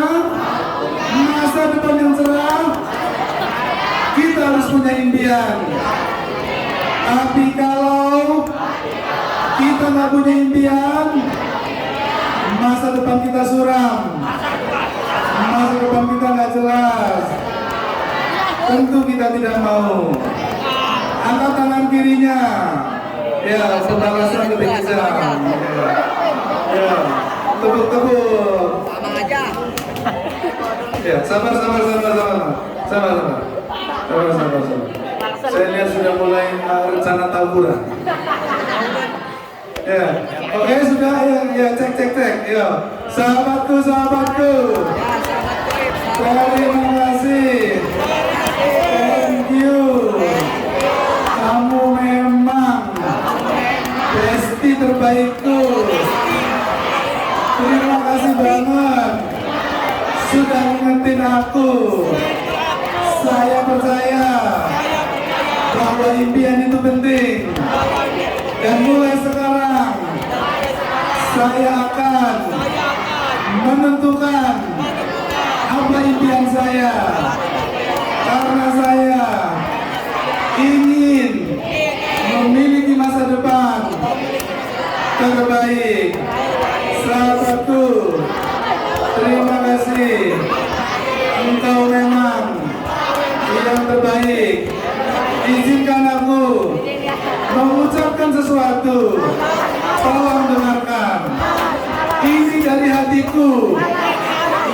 masa depan yang cerah, kita harus punya impian. Tapi kalau kita kita nggak punya impian, masa depan kita suram, masa depan kita nggak jelas, tentu kita tidak mau. Angkat tangan kirinya. Ya, pembalasan lebih kejam. Ya, tepuk-tepuk. Sama aja. Ya, sabar. Saya lihat sudah mulai rencana taburan. Ya, oke sudah ya cek. Ya, sahabatku. Terima kasih. Thank you. Kamu memang besti terbaikku. Terima kasih banget sudah ingetin aku. Saya percaya bahwa impian itu penting. Dan mulai sekarang saya akan menentukan apa impian saya. Karena saya ingin memiliki masa depan terbaik. Sahabatku, terima kasih. Engkau memang yang terbaik. Izinkan aku mengucapkan sesuatu. Tolong dengarkan. Ini dari hatiku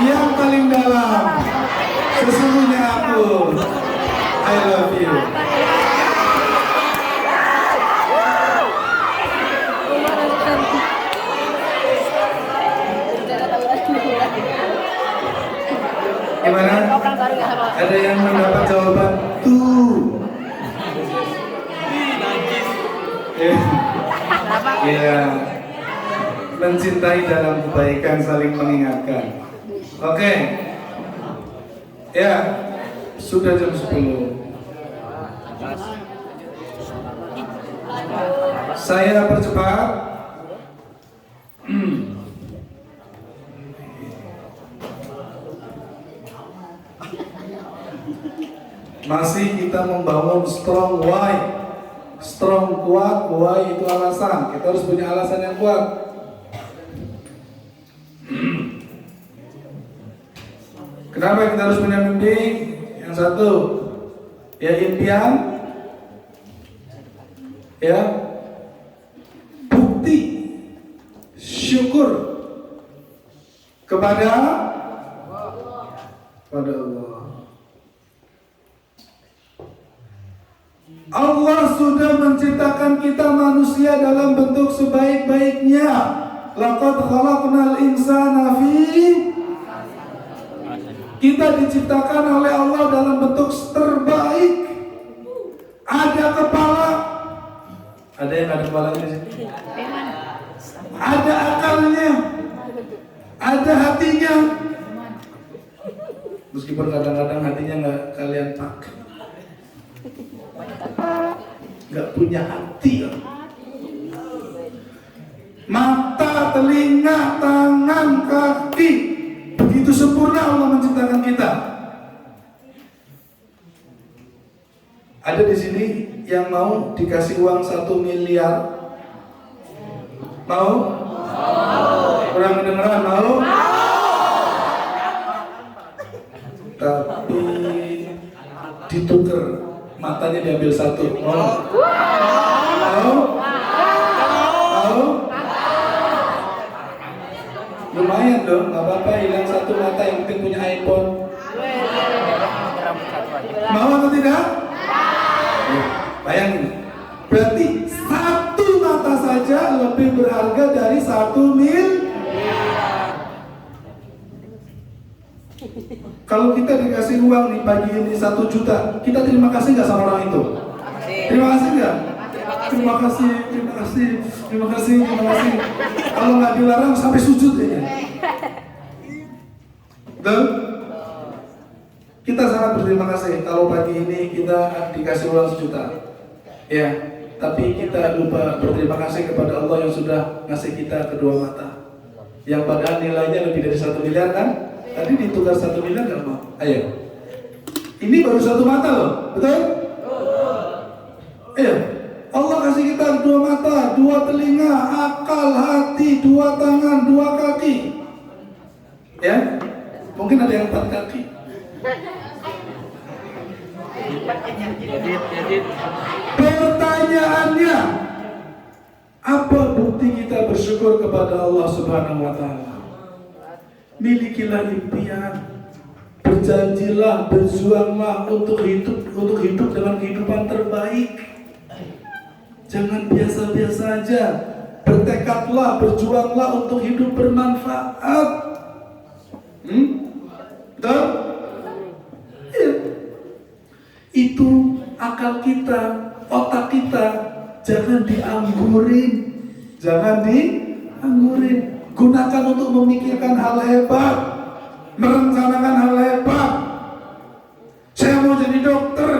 yang paling dalam. Sesungguhnya aku I love you. Gimana? Ada yang mendapat jawaban tuh? Ya, mencintai dalam kebaikan, saling mengingatkan. Oke. Ya, sudah jam 10. Saya percepat. Masih kita membangun strong why. Strong kuat, why itu alasan. Kita harus punya alasan yang kuat. Kenapa kita harus punya mimpi? Yang satu, ya impian, ya bukti syukur kepada Allah. Allah sudah menciptakan kita manusia dalam bentuk sebaik-baiknya. Laqad khalaqnal insana fi. Kita diciptakan oleh Allah dalam bentuk terbaik. Ada kepala. Ada yang ada kepalanya di sini? Ada akalnya. Ada hatinya. Meskipun kadang-kadang hatinya nggak kalian pakai. Nggak punya hati. Mata, telinga, tangan, kaki, begitu sempurna Allah menciptakan kita. Ada di sini yang mau dikasih uang 1 miliar? Mau? Kurang kedengeran, mau? Tapi ditukar, matanya diambil 1. Mau? Mau? Mau? Lumayan dong, nggak apa-apa, hilang 1 mata, yang penting punya iPhone. Mau atau tidak? Ya, bayangin, berarti 1 mata saja lebih berharga dari 1 miliar. Kalau kita dikasih uang nih pagi ini 1 juta, kita terima kasih nggak sama orang itu? Terima kasih nggak? Terima kasih. Kalau nggak dilarang sampai sujud ya. Dan kita sangat berterima kasih kalau pagi ini kita dikasih uang 1 juta. Ya, tapi kita lupa berterima kasih kepada Allah yang sudah ngasih kita kedua mata. Yang padahal nilainya lebih dari 1 miliar kan? Tadi ditukar 1 miliar nggak mau? Ayo. Ini baru 1 mata loh, betul? Iya. Allah kasih kita 2 mata, 2 dua telinga, akal, hati, dua tangan, dua kaki. Ya, mungkin ada yang 4 kaki. Pertanyaannya, apa bukti kita bersyukur kepada Allah Subhanahu wa Ta'ala? Milikilah impian, berjanjilah, berjuanglah untuk hidup dengan kehidupan terbaik. Jangan biasa-biasa aja. Bertekadlah, berjuanglah untuk hidup bermanfaat. Betul? Ya. Itu akal kita, otak kita, jangan dianggurin. Jangan dianggurin. Gunakan untuk memikirkan hal hebat, merencanakan hal hebat. Saya mau jadi dokter,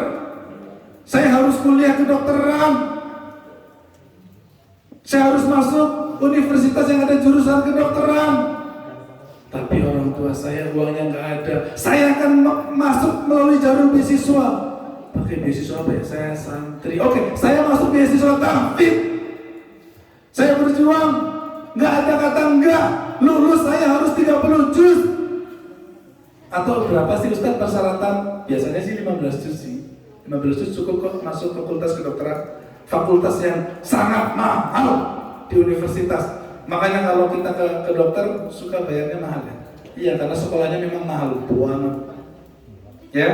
saya harus kuliah kedokteran, saya harus masuk universitas yang ada jurusan kedokteran. Tapi orang tua saya uangnya nggak ada, saya akan masuk melalui jalur beasiswa. Pakai beasiswa apa ya? Saya santri. Oke, saya masuk beasiswa tahfidz. Saya berjuang, nggak ada kata enggak. Lulus saya harus 30 juz. Atau berapa sih Ustaz persyaratan? Biasanya sih 15 juz sih. 15 juz cukup kok masuk fakultas kedokteran. Fakultas yang sangat mahal di universitas. Makanya kalau kita ke dokter suka bayarnya mahal ya. Iya, karena sekolahnya memang mahal banget. Ya.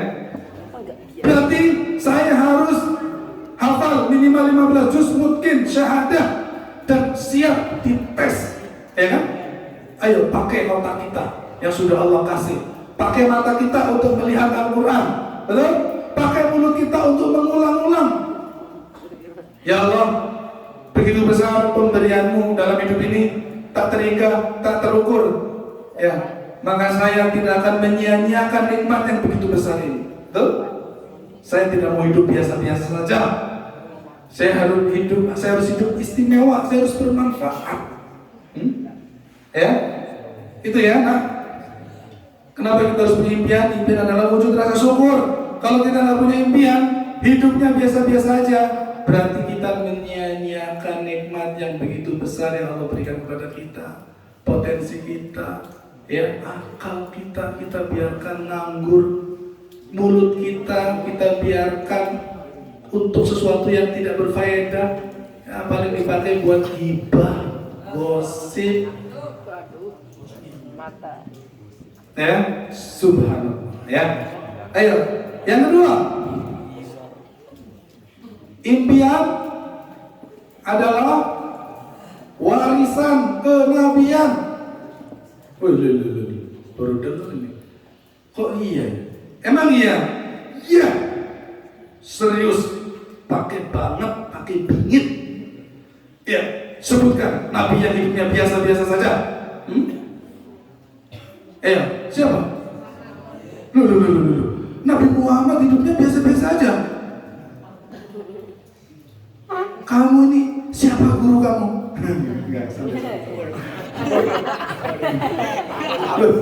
Berarti saya harus hafal minimal 15 juz mungkin syahadah dan siap dites. Ya kan? Ayo pakai otak kita yang sudah Allah kasih. Pakai mata kita untuk melihat Al-Quran. Betul? Pakai mulut kita untuk mengulang-ulang. Ya Allah, begitu besar pemberianmu dalam hidup ini, tak terhingga, tak terukur. Ya, maka saya tidak akan menyia-nyiakan nikmat yang begitu besar ini. Betul? Saya tidak mau hidup biasa-biasa saja. Saya harus hidup istimewa, saya harus bermanfaat. Ya, itu ya. Nah, kenapa kita harus berimpian? Impian adalah wujud rasa syukur. Kalau kita nggak punya impian, hidupnya biasa-biasa aja, berarti kita menyia-nyiakan nikmat yang begitu besar yang Allah berikan kepada kita. Potensi kita, ya, akal kita biarkan nganggur. Mulut kita biarkan untuk sesuatu yang tidak berfaedah. Ya, paling dipakai buat ghibah, gosip. Ya, subhanallah. Ya, ayo. Yang kedua, impian adalah warisan kenabian. Baru dengar ini. Kok iya? Emang iya? Iya. Serius. Pakai banget, pakai bingit. Ya, sebutkan nabi yang hidupnya biasa-biasa saja. Siapa? Loh. Nabi Muhammad hidupnya biasa-biasa aja. Kamu ini siapa guru kamu? Enggak, Loh,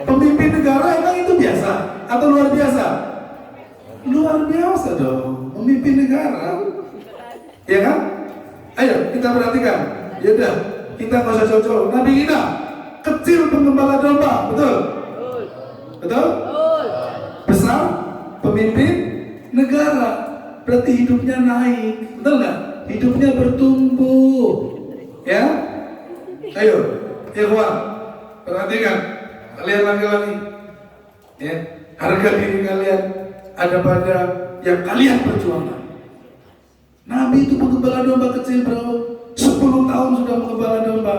pemimpin negara emang itu biasa atau luar biasa? Luar biasa dong, pemimpin negara. Ya kan? Ayo kita perhatikan. Ya udah, kita nggak usah jauh-jauh. Nabi kita kecil penggembala domba, betul? Betul? Besar pemimpin negara, berarti hidupnya naik, betul nggak? Hidupnya bertumbuh, ya? Ayo, ikhwan, perhatikan kalian laki-laki, ya, harga diri kalian ada pada yang kalian perjuangkan. Nabi itu penggembala domba kecil bro, 10 tahun sudah menggembala domba,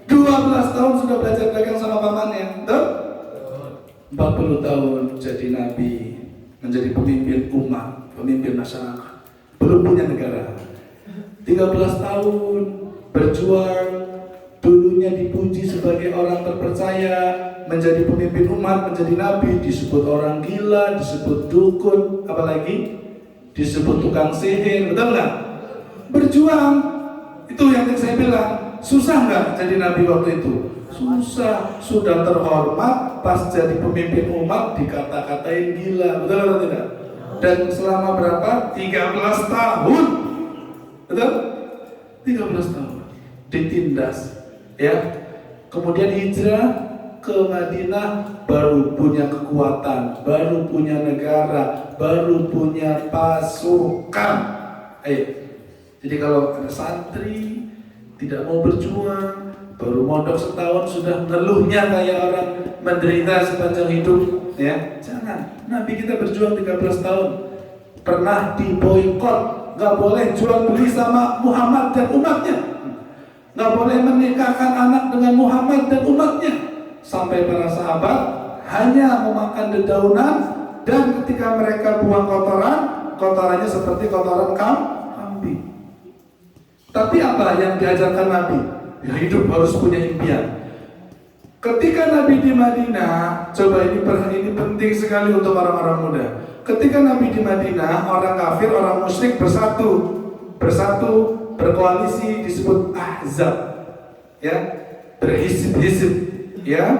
12 tahun sudah belajar dagang sama pamannya, betul? 40 tahun jadi nabi, menjadi pemimpin umat, pemimpin masyarakat, belum punya negara. 13 tahun berjuang, dulunya dipuji sebagai orang terpercaya, menjadi pemimpin umat, menjadi nabi, disebut orang gila, disebut dukun, apalagi disebut tukang sihir, betul nggak? Berjuang, itu yang saya bilang, susah nggak jadi nabi waktu itu? Susah, sudah terhormat, pas jadi pemimpin umat dikata-katain gila, betul atau tidak? Dan selama berapa? 13 tahun, betul? 13 tahun ditindas, ya. Kemudian hijrah ke Madinah, baru punya kekuatan, baru punya negara, baru punya pasukan. Jadi kalau ada santri tidak mau berjuang, baru mondok setahun sudah ngeluhnya kayak orang menderita sepanjang hidup, ya. Jangan. Nabi kita berjuang 13 tahun, pernah diboikot, nggak boleh jual beli sama Muhammad dan umatnya, nggak boleh menikahkan anak dengan Muhammad dan umatnya, sampai para sahabat hanya memakan dedaunan, dan ketika mereka buang kotoran, kotorannya seperti kotoran kambing. Tapi apa yang diajarkan Nabi? Ya, hidup harus punya impian. Ketika Nabi di Madinah, coba ini penting sekali untuk orang-orang muda. Ketika Nabi di Madinah, orang kafir, orang musyrik bersatu, berkoalisi, disebut Ahzab, ya, berhisib-hisib, ya.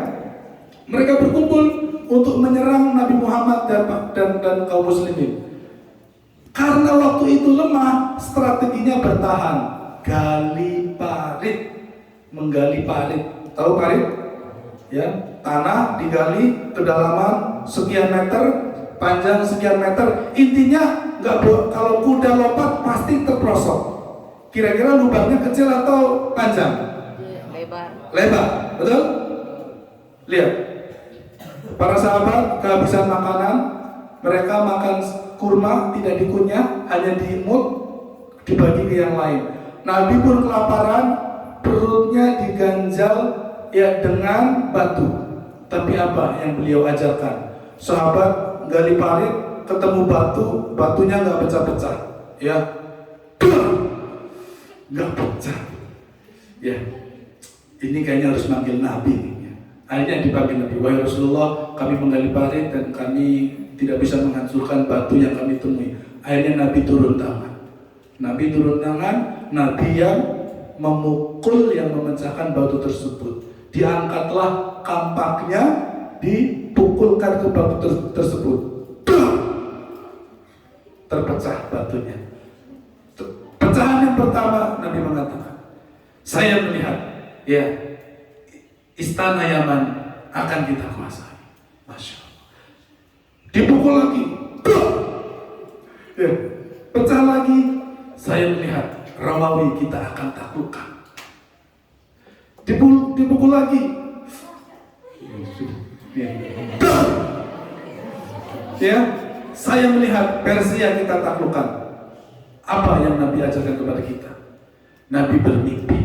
Mereka berkumpul untuk menyerang Nabi Muhammad dan kaum muslimin. Karena waktu itu lemah, strateginya bertahan, gali parit, menggali parit. Tahu parit? Ya, tanah digali kedalaman sekian meter, panjang sekian meter. Intinya kalau kuda lompat pasti terprosok. Kira-kira lubangnya kecil atau panjang? Lebar, betul? Lihat, para sahabat kehabisan makanan, mereka makan kurma tidak dikunyah, hanya diimut, dibagi ke yang lain. Nabi pun kelaparan, perutnya diganjal ya dengan batu. Tapi apa yang beliau ajarkan? Sahabat gali parit, ketemu batu, batunya nggak pecah-pecah, ya, nggak pecah, ya. Ini kayaknya harus manggil Nabi nih. Akhirnya dipanggil Nabi, wahai Rasulullah, kami menggali parit dan kami tidak bisa menghancurkan batu yang kami temui. Akhirnya Nabi turun tangan. Nabi turun tangan, Nabi yang memukul, yang memecahkan batu tersebut. Diangkatlah kampaknya, dipukulkan ke batu tersebut. Terpecah batunya. Pecahan yang pertama, Nabi mengatakan, saya melihat, ya, istana Yaman akan kita kuasai. Masya Allah. Dipukul lagi, ya, pecah lagi. Saya melihat Romawi kita akan taklukkan. Dipukul lagi, ya, saya melihat Persia kita taklukkan. Apa yang Nabi ajarkan kepada kita? Nabi bermimpi,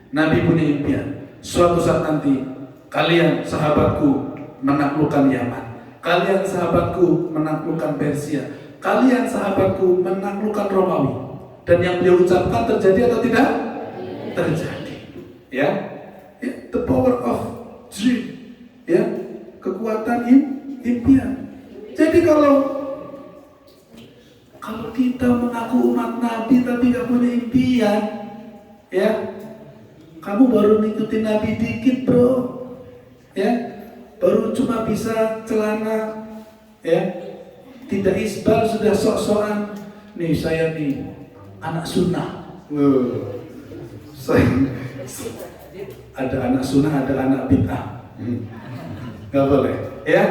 Nabi punya impian. Suatu saat nanti kalian sahabatku menaklukkan Yaman, kalian sahabatku menaklukkan Persia, kalian sahabatku menaklukkan Romawi. Dan yang beliau ucapkan terjadi atau tidak? Terjadi, ya. The power of dream, ya, kekuatan impian. Jadi kalau kita mengaku umat Nabi tapi gak punya impian, ya, kamu baru ngikutin Nabi dikit, bro, ya, baru cuma bisa celana, ya, tidak isbal sudah sok-sokan. Nih saya nih anak sunnah. Saya ada anak sunnah, ada anak bid'ah. Gak boleh, ya.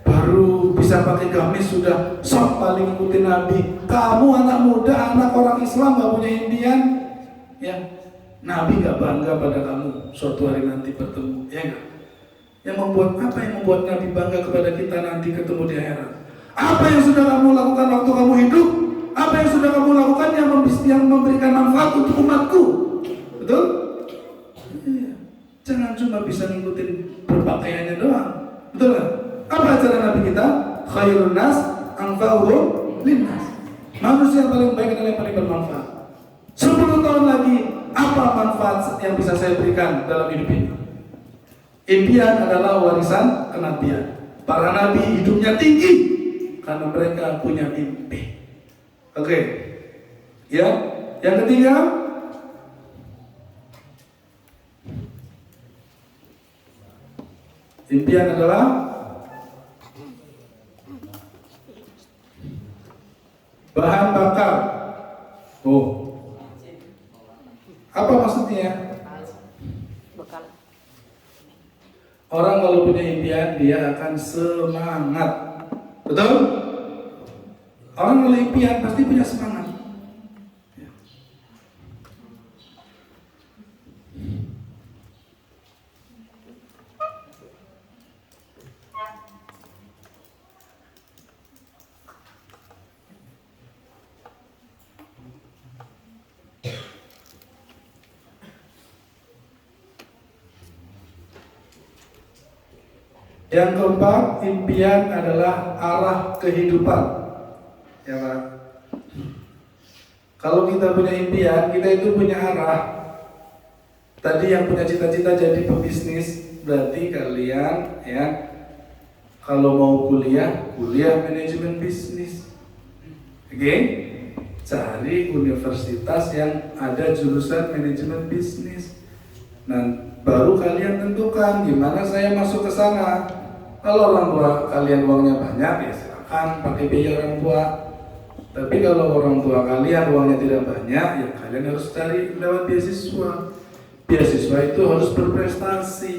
Baru bisa pakai gamis sudah sok paling ikutin Nabi. Kamu anak muda, anak orang Islam gak punya impian, ya. Nabi gak bangga pada kamu suatu hari nanti bertemu, ya gak? Yang membuat Nabi bangga kepada kita nanti ketemu di akhirat? Apa yang sudah kamu lakukan waktu kamu hidup? Apa yang sudah kamu lakukan yang memberikan manfaat untuk umatku? Betul? Iya. Jangan cuma bisa ngikutin berpakaiannya doang. Betul gak? Apa ajaran Nabi kita? Khairun nas anfa'uhum linnas. Manusia yang paling baik adalah yang paling bermanfaat. 10 tahun lagi, apa manfaat yang bisa saya berikan dalam hidup ini? Impian adalah warisan kenabian. Para nabi hidupnya tinggi karena mereka punya mimpi. Oke. Ya, yang ketiga, impian adalah bahan bakar. Orang kalau punya impian, dia akan semangat. Betul? Orang kalau impian pasti punya semangat. Yang keempat, impian adalah arah kehidupan. Ya Pak. Kalau kita punya impian, kita itu punya arah. Tadi yang punya cita-cita jadi pebisnis, berarti kalian ya, kalau mau kuliah manajemen bisnis. Oke? Cari universitas yang ada jurusan manajemen bisnis. Nah, baru kalian tentukan gimana saya masuk ke sana. Kalau orang tua kalian uangnya banyak, ya silakan pakai biaya orang tua. Tapi kalau orang tua kalian uangnya tidak banyak, ya kalian harus cari lewat beasiswa. Beasiswa itu harus berprestasi.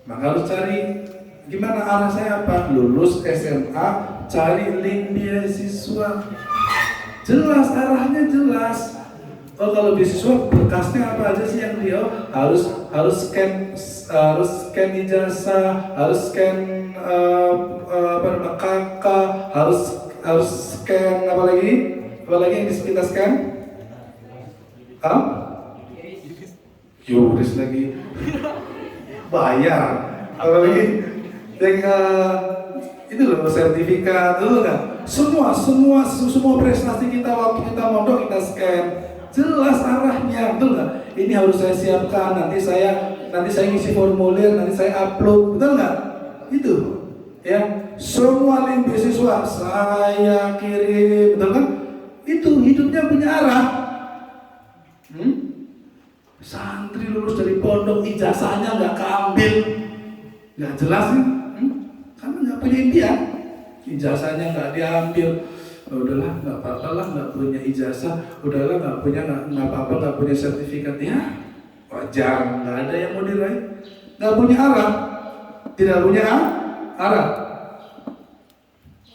Maka harus cari gimana arah saya apa? Lulus SMA, cari link beasiswa. Jelas arahnya jelas. Oh, kalau beasiswa berkasnya apa aja sih yang dia harus scan ijazah, harus scan KK, harus scan apa lagi yang kita scan? Yuris lagi, bayar, apa lagi? Itu loh sertifikat, itu kan? Semua prestasi kita waktu kita mondok kita scan. Jelas arahnya, betul nggak? Ini harus saya siapkan, nanti saya ngisi formulir, nanti saya upload, betul nggak? Itu, ya. Semua link beasiswa saya kirim, betul kan? Itu hidupnya punya arah. Santri lulus dari pondok, ijazahnya nggak keambil, nggak jelas kan? Karena nggak punya impian, ijazahnya nggak diambil. Udahlah, nggak apa-apa lah, nggak punya ijazah, udahlah nggak apa-apa, nggak punya sertifikat, ya wajar, nggak ada yang mau diraih, nggak punya arah, tidak punya arah.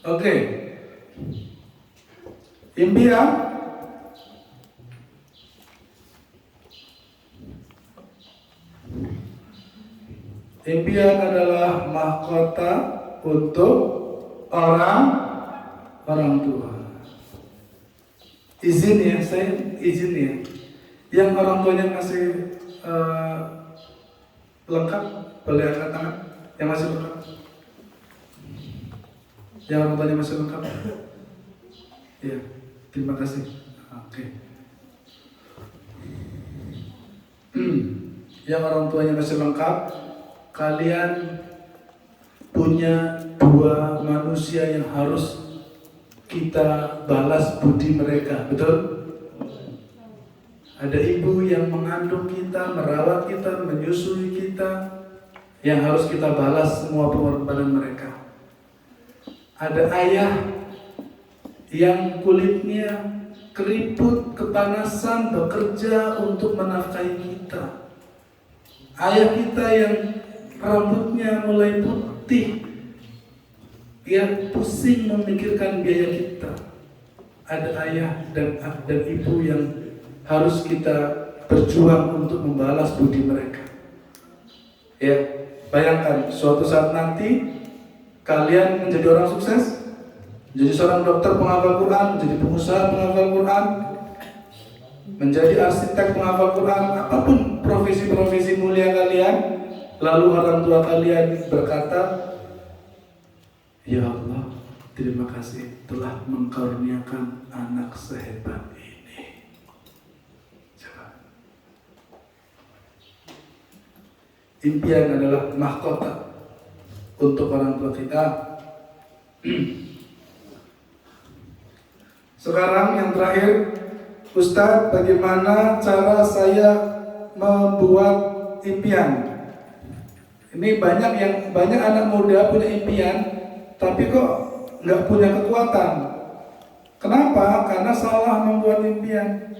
Oke. Impian adalah mahkota untuk orang tua. Izin ya, saya izin ya. Yang orang tuanya masih lengkap, boleh angkat tangan. Yang masih lengkap. Yang orang tuanya masih lengkap. Ya, terima kasih. Oke. Yang orang tuanya masih lengkap, kalian punya dua manusia yang harus kita balas budi mereka, betul? Ada ibu yang mengandung kita, merawat kita, menyusui kita, yang harus kita balas semua pengorbanan mereka. Ada ayah yang kulitnya keriput, kepanasan, bekerja untuk menafkahi kita. Ayah kita yang rambutnya mulai putih, dia pusing memikirkan biaya kita. Ada ayah dan ibu yang harus kita berjuang untuk membalas budi mereka. Ya, bayangkan suatu saat nanti kalian menjadi orang sukses, menjadi seorang dokter penghafal Quran, menjadi pengusaha penghafal Quran, menjadi arsitek penghafal Quran, apapun profesi-profesi mulia kalian, lalu orang tua kalian berkata, "Ya Allah, terima kasih telah mengkaruniakan anak sehebat ini." Coba. Impian adalah mahkota untuk orang tua kita. Sekarang yang terakhir, Ustadz, bagaimana cara saya membuat impian? Ini banyak anak muda punya impian, tapi kok nggak punya kekuatan. Kenapa? Karena salah membuat impian.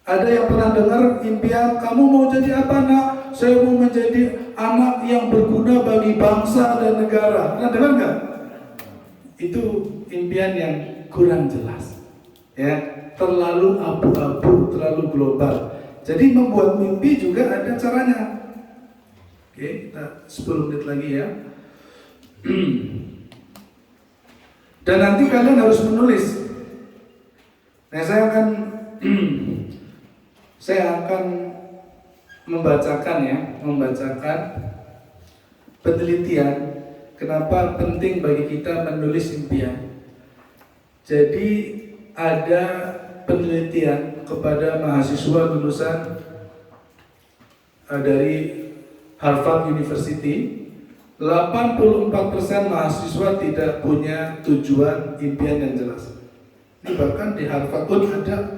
Ada yang pernah dengar impian, kamu mau jadi apa nak? saya mau menjadi anak yang berguna bagi bangsa dan negara. Pernah dengar nggak? Itu impian yang kurang jelas, ya, terlalu abu-abu, terlalu global. Jadi membuat mimpi juga ada caranya. Oke, kita 10 menit lagi ya. Dan nanti kalian harus menulis. Nah, saya akan membacakan penelitian kenapa penting bagi kita menulis impian. Jadi ada penelitian kepada mahasiswa lulusan dari Harvard University. 84% mahasiswa tidak punya tujuan impian yang jelas. Ini bahkan di Harvard pun ada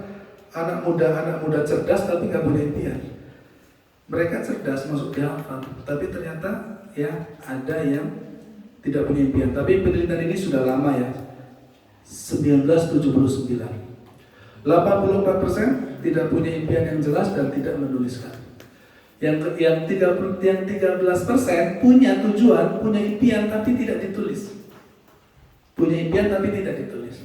anak muda cerdas tapi nggak punya impian. Mereka cerdas masuk di Harvard, tapi ternyata ya ada yang tidak punya impian. Tapi penelitian ini sudah lama ya, 1979. 84% tidak punya impian yang jelas dan tidak menuliskan. Yang 13% punya tujuan, punya impian tapi tidak ditulis. Punya impian tapi tidak ditulis.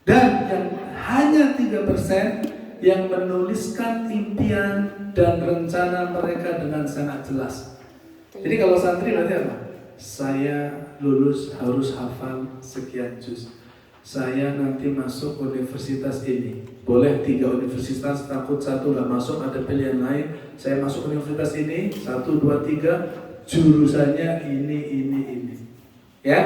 Dan yang hanya 3% yang menuliskan impian dan rencana mereka dengan sangat jelas. Jadi kalau santri berarti apa? Saya lulus harus hafal sekian juz. Saya nanti masuk universitas ini. Boleh 3 universitas, takut 1 nggak masuk, ada pilihan lain. Saya masuk universitas ini, 1, 2, 3, jurusannya ini. Ya.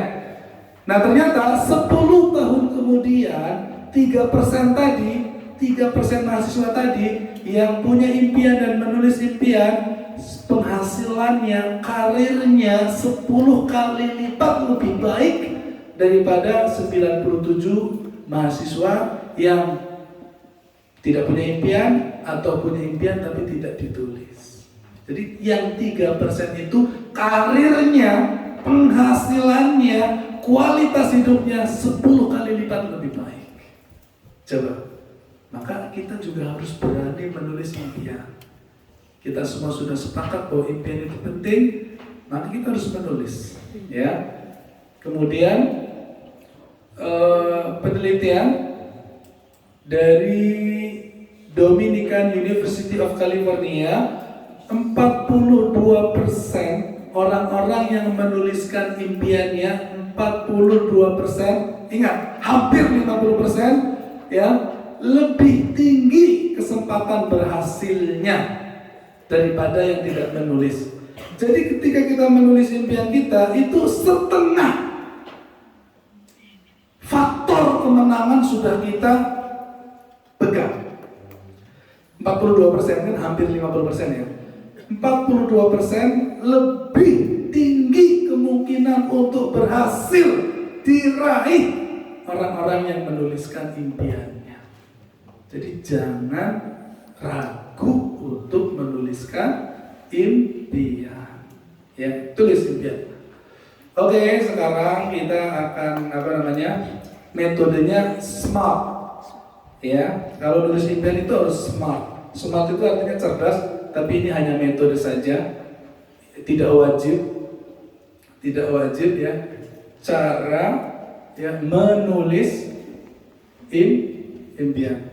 Nah ternyata 10 tahun kemudian 3% mahasiswa tadi yang punya impian dan menulis impian, penghasilannya, karirnya 10 kali lipat lebih baik daripada 97 mahasiswa yang tidak punya impian atau punya impian tapi tidak ditulis. Jadi yang 3% itu karirnya, penghasilannya, kualitas hidupnya 10 kali lipat lebih baik. Coba, maka kita juga harus berani menulis impian. Kita semua sudah sepakat bahwa impian itu penting, maka kita harus menulis, ya. Kemudian penelitian dari Dominican University of California, 42% orang-orang yang menuliskan impiannya, 42%, ingat, hampir 50%, ya, lebih tinggi kesempatan berhasilnya daripada yang tidak menulis. Jadi ketika kita menulis impian kita, itu setengah faktor kemenangan sudah kita pegang. 42% kan hampir 50% ya. 42% lebih tinggi kemungkinan untuk berhasil diraih orang-orang yang menuliskan impiannya. Jadi jangan ragu untuk menuliskan impian. Ya, tulis impian. Oke, sekarang kita akan metodenya SMART. Ya, kalau nulis impian itu harus SMART. SMART itu artinya cerdas, tapi ini hanya metode saja. Tidak wajib ya. Cara ya menulis impian.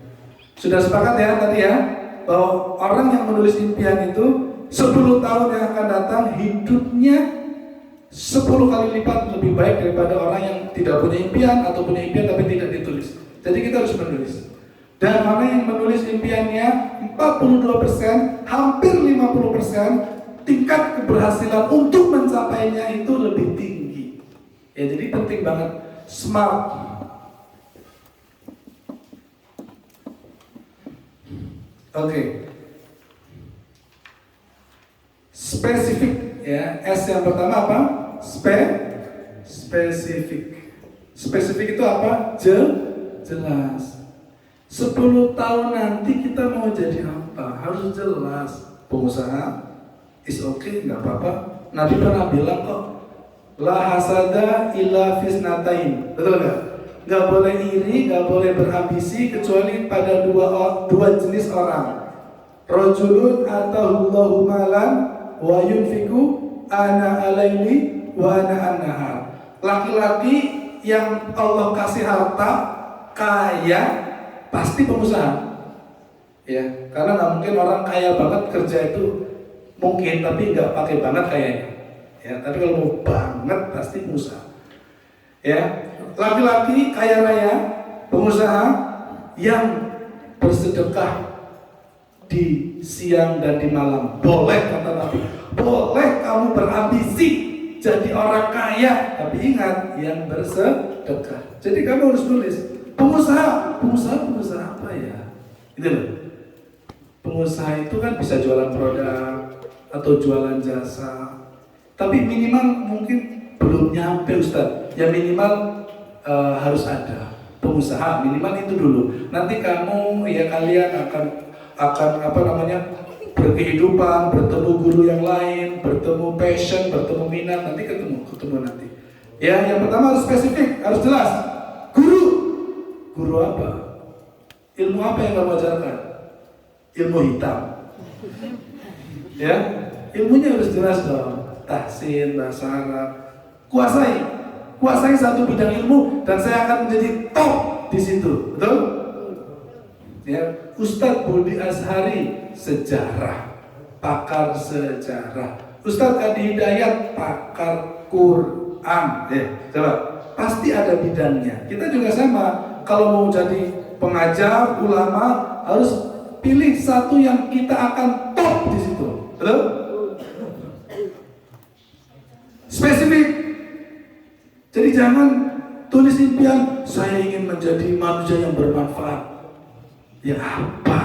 Sudah sepakat ya tadi ya, bahwa orang yang menulis impian itu 10 tahun yang akan datang hidupnya 10 kali lipat lebih baik daripada orang yang tidak punya impian atau punya impian tapi tidak ditulis. Jadi kita harus menulis. Dan orang yang menulis impiannya 42%, hampir 50%, tingkat keberhasilan untuk mencapainya itu lebih tinggi. Ya, jadi penting banget SMART. Oke. Spesifik ya. S yang pertama apa? Spesifik. Spesifik itu apa? Jelas. 10 tahun nanti kita mau jadi apa? Harus jelas. Pengusaha is okay, nggak apa-apa. Nabi pernah bilang kok, la hasada illa fisnatain. Betul nggak? Nggak boleh iri, nggak boleh berambisi kecuali pada dua jenis orang. Rajulun atahullahu malan wa yunfiku ana alaini wa ana an-nahar. Laki-laki yang Allah kasih harta kaya pasti pengusaha. Ya, karena nggak mungkin orang kaya banget kerja itu mungkin, tapi nggak pakai banget kayaknya. Ya, tapi kalau mau banget pasti pengusaha. Ya, laki-laki kaya raya, pengusaha yang bersedekah di siang dan di malam. Boleh kata Nabi, boleh kamu berambisi jadi orang kaya, tapi ingat yang bersedekah. Jadi kamu harus nulis pengusaha apa ya? Gitu loh. Pengusaha itu kan bisa jualan produk atau jualan jasa, tapi minimal mungkin belum nyampe Ustadz. Ya minimal harus ada pengusaha, minimal itu dulu. Nanti kamu ya kalian akan apa namanya berkehidupan, bertemu guru yang lain, bertemu passion, bertemu minat, nanti ketemu nanti. Ya yang pertama harus spesifik, harus jelas. Guru apa? Ilmu apa yang kamu ajarkan? Ilmu hitam. Ya, ilmunya harus jelas dong. Tahsin, bahasa Arab. Kuasai satu bidang ilmu dan saya akan menjadi top di situ. Betul? Ya, Ustadz Budi Azhari sejarah, pakar sejarah. Ustadz Adi Hidayat pakar Quran. Coba, pasti ada bidangnya. Kita juga sama. Kalau mau jadi pengajar, ulama harus pilih satu yang kita akan top di situ. Betul? Spesifik. Jadi jangan tulis impian saya ingin menjadi manusia yang bermanfaat. Ya apa?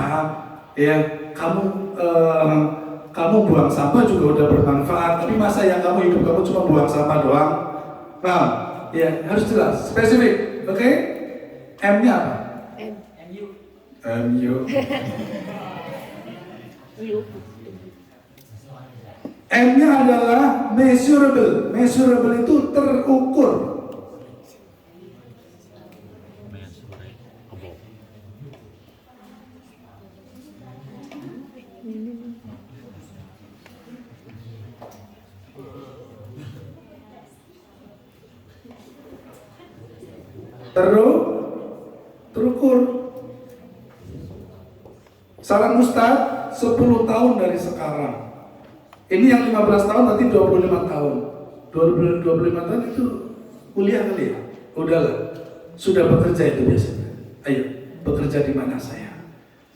Ya kamu buang sampah juga udah bermanfaat. Tapi masa yang kamu hidup kamu cuma buang sampah doang? Paham? Ya harus jelas, spesifik. Oke? M-nya apa? MU. M-nya adalah measurable. Measurable itu terukur. Terukur. Saran Ustadz 10 tahun dari sekarang. Ini yang 15 tahun nanti 25 tahun. 25 tahun itu kuliah kali ya? Udahlah. Sudah bekerja itu biasanya. Ayo, bekerja di mana saya?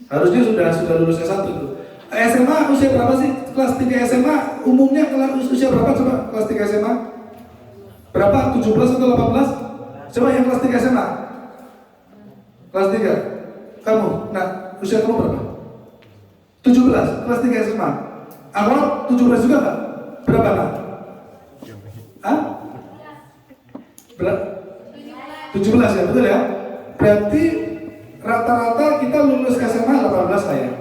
Harusnya sudah lulus S1 itu. SMA usia berapa sih? Kelas 3 SMA umumnya usia berapa coba? Kelas 3 SMA? Berapa? 17 atau 18? Coba yang kelas 3 SMA. Kelas 3. Kamu, nah usia kamu berapa? 17, kelas 3 SMA. Awal 17 juga nggak? Berapa nak? Hah? Berapa? 17 ya, betul ya? Berarti rata-rata kita lulus SMA 18 lah ya?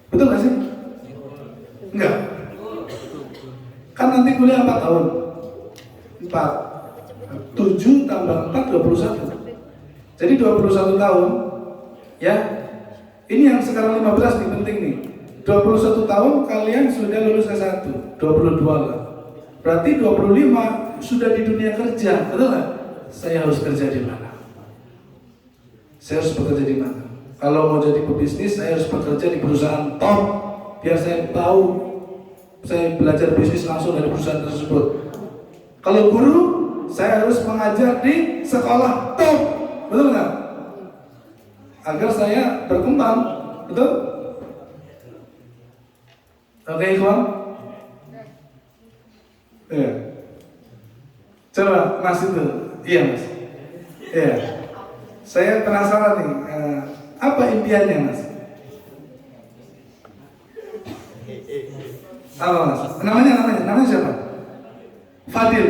Betul nggak sih? Enggak? Kan nanti kuliah 4 tahun. 7 tambah 4, 21. Jadi 21 tahun. Ya, ini yang sekarang 15 nih, penting nih. 21 tahun kalian sudah lulus S1, 22 lah. Berarti 25 sudah di dunia kerja, betul nggak? Saya harus kerja di mana? Saya harus bekerja di mana? Kalau mau jadi pebisnis, saya harus bekerja di perusahaan top, biar saya tahu, saya belajar bisnis langsung dari perusahaan tersebut. Kalau guru, saya harus mengajar di sekolah top, betul nggak? Agar saya berkembang, betul? Oke, kawan? Iya. Coba Mas itu, iya Mas. Iya. Saya penasaran nih, apa impiannya Mas? Apa Mas? Namanya siapa? Fadil.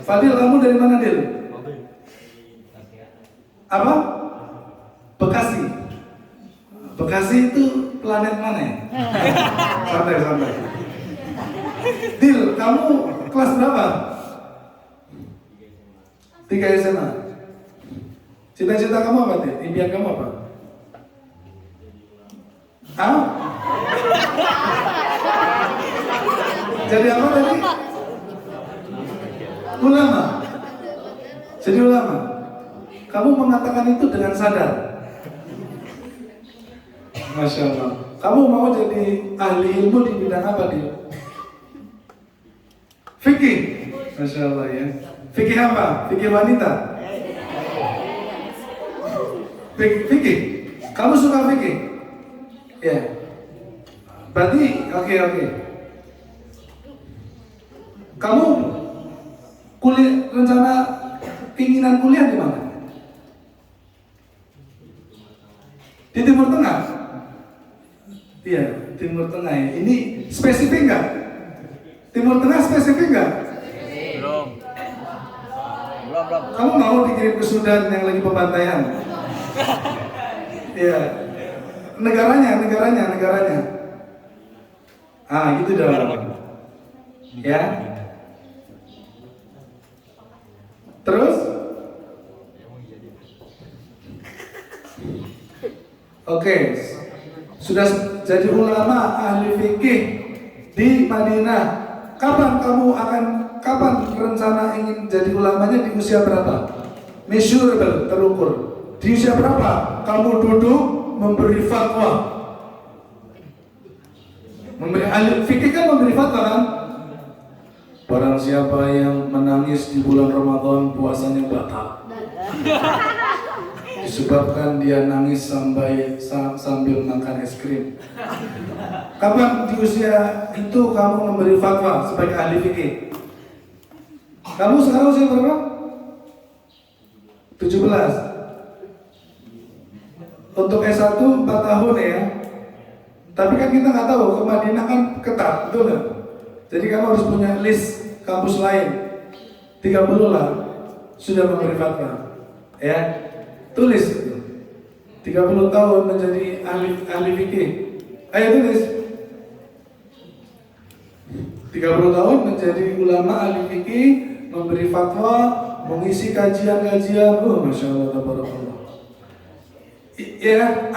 Fadil, kamu dari mana Dil? Apa? Bekasi. Bekasi itu planet mana ya? Santai. Dil, kamu kelas berapa? 3 SMA. Cita-cita kamu apa Dil? Impian kamu apa? Hah? Jadi apa tadi? Ulama. Jadi ulama. Kamu mengatakan itu dengan sadar. Masya Allah. Kamu mau jadi ahli ilmu di bidang apa dia? Fikih. Masya Allah ya. Fikih apa? Fikih wanita. Fikih. Kamu suka fikih? Ya. Berarti oke. Kamu rencana keinginan kuliah di mana? Di Timur Tengah? Iya, Timur Tengah ya. Ini spesifik nggak? Timur Tengah spesifik nggak? Belum. Kamu mau dikirim ke Sudan yang lagi pembantaian? Iya. Negaranya. Ah, gitu dong. Ya. Terus? Oke. Sudah jadi ulama ahli fikih di Madinah. Kapan rencana ingin jadi ulamanya, di usia berapa? Measurable, terukur. Di usia berapa kamu duduk memberi fatwa? Ahli fikih kan memberi fatwa kan? Barang siapa yang menangis di bulan Ramadan, puasanya batal. Disebabkan dia nangis sambil makan es krim. Kapan di usia itu kamu memberi fatwa sebagai ahli fikih? Kamu sekarang usia berapa? 17. Untuk S1 4 tahun ya. Tapi kan kita nggak tahu, ke Madinah kan ketat, betul nggak? Jadi kamu harus punya list kampus lain. 30 lah sudah memberi fatwa. Ya. Tulis itu. 30 tahun menjadi ahli fikih. Ayo tulis. 30 tahun menjadi ulama ahli fikih, memberi fatwa, mengisi kajian-kajian. Oh, Masya Allah, tabarakallah. Ya,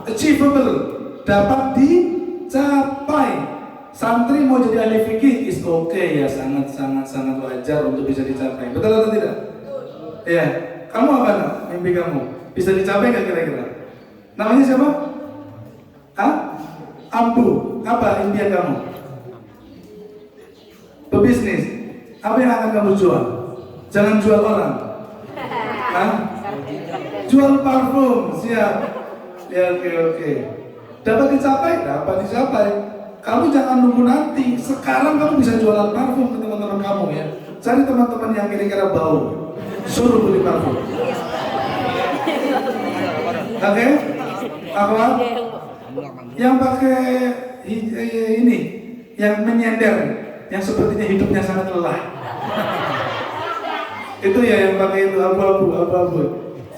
achievable, dapat dicapai. Santri mau jadi ahli fikih is okay ya, sangat wajar untuk bisa dicapai. Betul atau tidak? Ya. Kamu apa nak? Mimpi kamu bisa dicapai nggak kira-kira? Namanya siapa? Ambu. Apa impian kamu? Pebisnis. Apa yang akan kamu jual? Jangan jual orang. Jual parfum. Siap. Ya, oke. Dapat dicapai? Dapat dicapai. Kamu jangan nunggu nanti. Sekarang kamu bisa jualan parfum ke teman-teman kamu ya. Cari teman-teman yang kira-kira bau. Suruh beli parfum. Oke? Apa? Yang pakai ini, yang menyender, yang sepertinya hidupnya sangat lelah. Itu ya yang pakai itu abu-abu.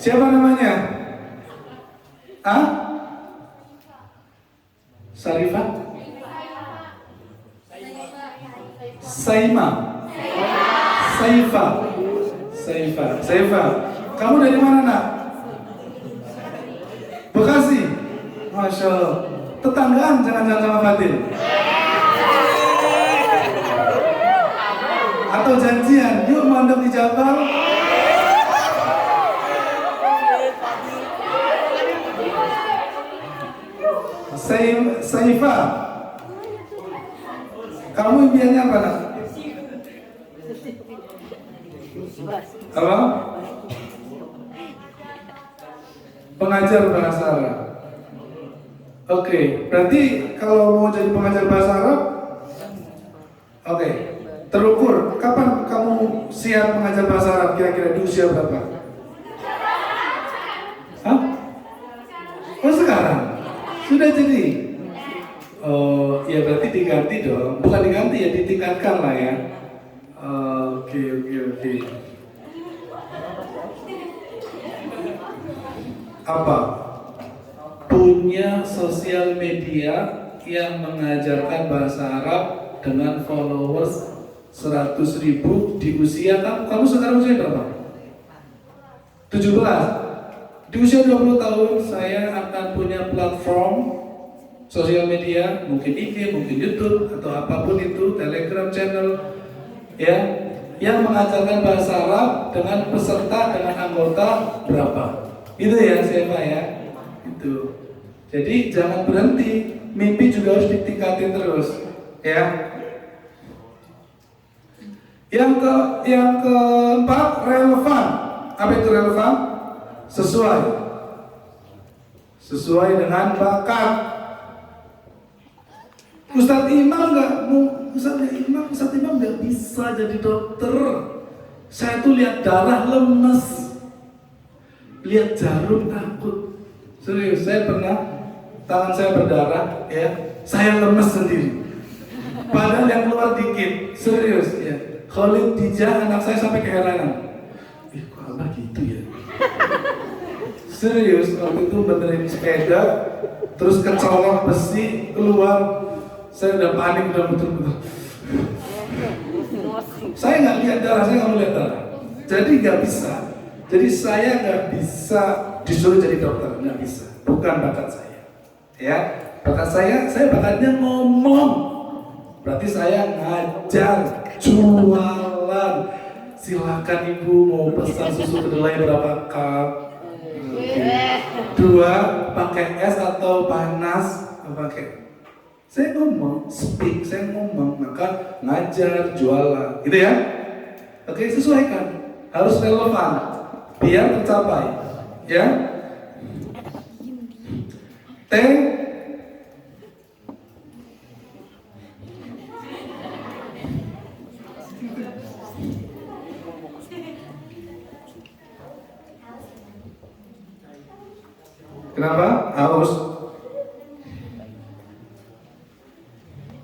Siapa namanya? Sarifah? Saifah. Kamu dari mana nak? Bekasi. Masya Allah. Tetanggaan jangan-jangan sama Fadil. Atau janjian, yuk mondok di Jabal. Saifah. Kamu impiannya apa nak? Apa? Pengajar bahasa Arab. Oke, berarti kalau mau jadi pengajar bahasa Arab, oke, terukur. Kapan kamu siap mengajar bahasa Arab? Kira-kira di usia berapa? Oh sekarang? Sudah jadi? Oh, ya berarti diganti dong. Bukan diganti ya, ditingkatkan lah ya. Oke. Apa? Punya sosial media yang mengajarkan bahasa Arab dengan followers 100.000 di usia kamu sekarang usia berapa? 17. Di usia 20 tahun saya akan punya platform sosial media, mungkin IG, mungkin YouTube atau apapun itu, Telegram channel, ya, yang mengajarkan bahasa Arab dengan peserta dengan anggota berapa? Itu ya, siapa ya? Itu. Jadi jangan berhenti, mimpi juga harus ditingkatin terus, ya. Yang keempat, relevan. Apa itu relevan? Sesuai dengan bakat. Ustadz Imam nggak bisa jadi dokter. Saya tuh lihat darah lemes, lihat jarum takut. Serius, saya pernah tangan saya berdarah, ya, saya lemes sendiri. Padahal yang keluar dikit, serius, ya. Khalid Dijah, anak saya sampai keheranan. Kok Allah gitu ya? Serius, waktu itu benerin sepeda, terus kecolok besi keluar. Saya udah panik, udah betul-betul. Saya nggak lihat darah, saya nggak mau lihat darah. Jadi nggak bisa. Jadi saya nggak bisa disuruh jadi dokter, nggak bisa. Bukan bakat saya. Ya, bakat saya bakatnya ngomong. Berarti saya ngajar, jualan. Silakan ibu mau pesan susu kedelai berapa cup? 2 pakai es atau panas? Pakai. Saya ngomong, speak, saya ngomong, maka ngajar, jualan, gitu ya. Oke, sesuaikan, harus relevan, biar tercapai, ya. T. Kenapa? Haus.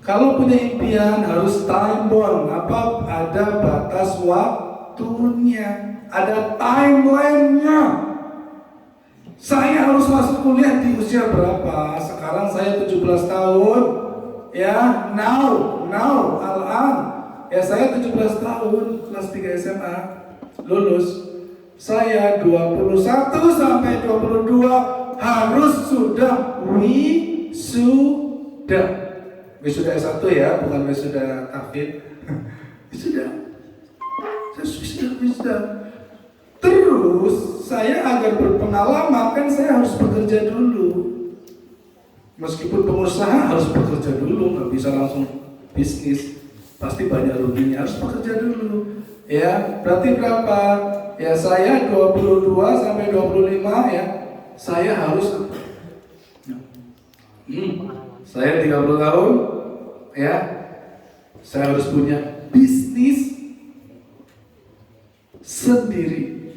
Kalau punya impian harus time bound, ada batas waktunya, ada timeline-nya. Saya harus masuk kuliah di usia berapa? Sekarang saya 17 tahun, ya, now, al-an. Ya, saya 17 tahun, kelas 3 SMA, lulus. Saya 21 sampai 22 harus sudah wisuda. Wisuda S1 ya, bukan wisuda tahfidz. Wisuda. Terus saya agar berpengalaman kan saya harus bekerja dulu. Meskipun pengusaha harus bekerja dulu, nggak bisa langsung bisnis. Pasti banyak ruginya, harus bekerja dulu. Ya, berarti berapa? Ya, saya 22 sampai 25 ya. Saya harus saya 30 tahun, ya, saya harus punya bisnis sendiri.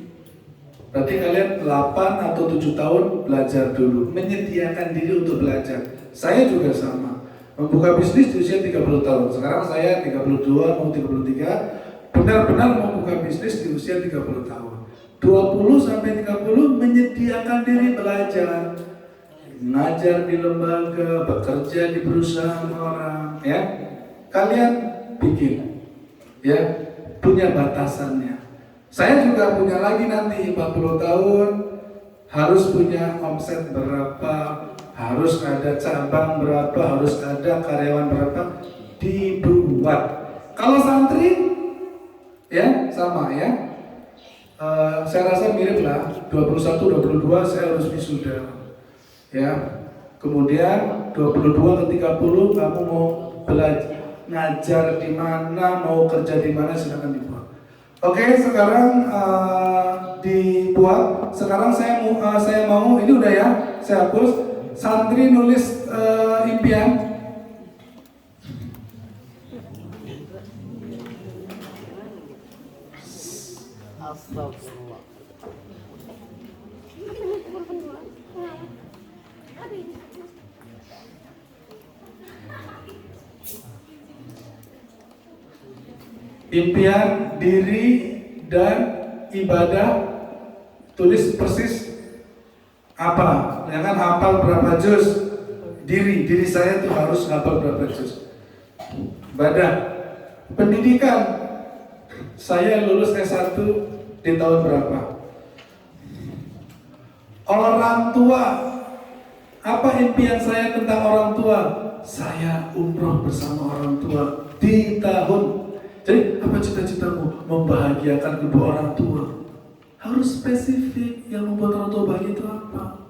Berarti kalian 8 atau 7 tahun belajar dulu, menyediakan diri untuk belajar. Saya juga sama, membuka bisnis di usia 30 tahun. Sekarang saya 32, mau 33, benar-benar membuka bisnis di usia 30 tahun. 20 sampai 30 menyediakan diri belajar. Mengajar di lembaga, bekerja di perusahaan orang, ya. Kalian bikin, ya, punya batasannya. Saya juga punya lagi nanti 40 tahun, harus punya omset berapa, harus ada cabang berapa, harus ada karyawan berapa, dibuat. Kalau santri, ya, sama ya. Saya rasa mirip lah, 21, 22 saya harus wisuda. Ya, kemudian 22 ke 30 kamu mau belajar ngajar di mana, mau kerja di mana, silakan dibuat. Oke, sekarang dibuat. Sekarang saya mau ini udah ya, saya hapus. Santri nulis impian. Astagfirullah. Impian diri dan ibadah, tulis persis apa, jangan hafal berapa juz. Diri saya tuh harus hafal berapa juz. Ibadah, pendidikan, saya lulus S1 di tahun berapa. Orang tua, Apa impian saya tentang orang tua? Saya umroh bersama orang tua di tahun. Jadi apa cita-citamu? Membahagiakan kedua orang tua. Harus spesifik. Yang membuat orang tua bahagia itu apa?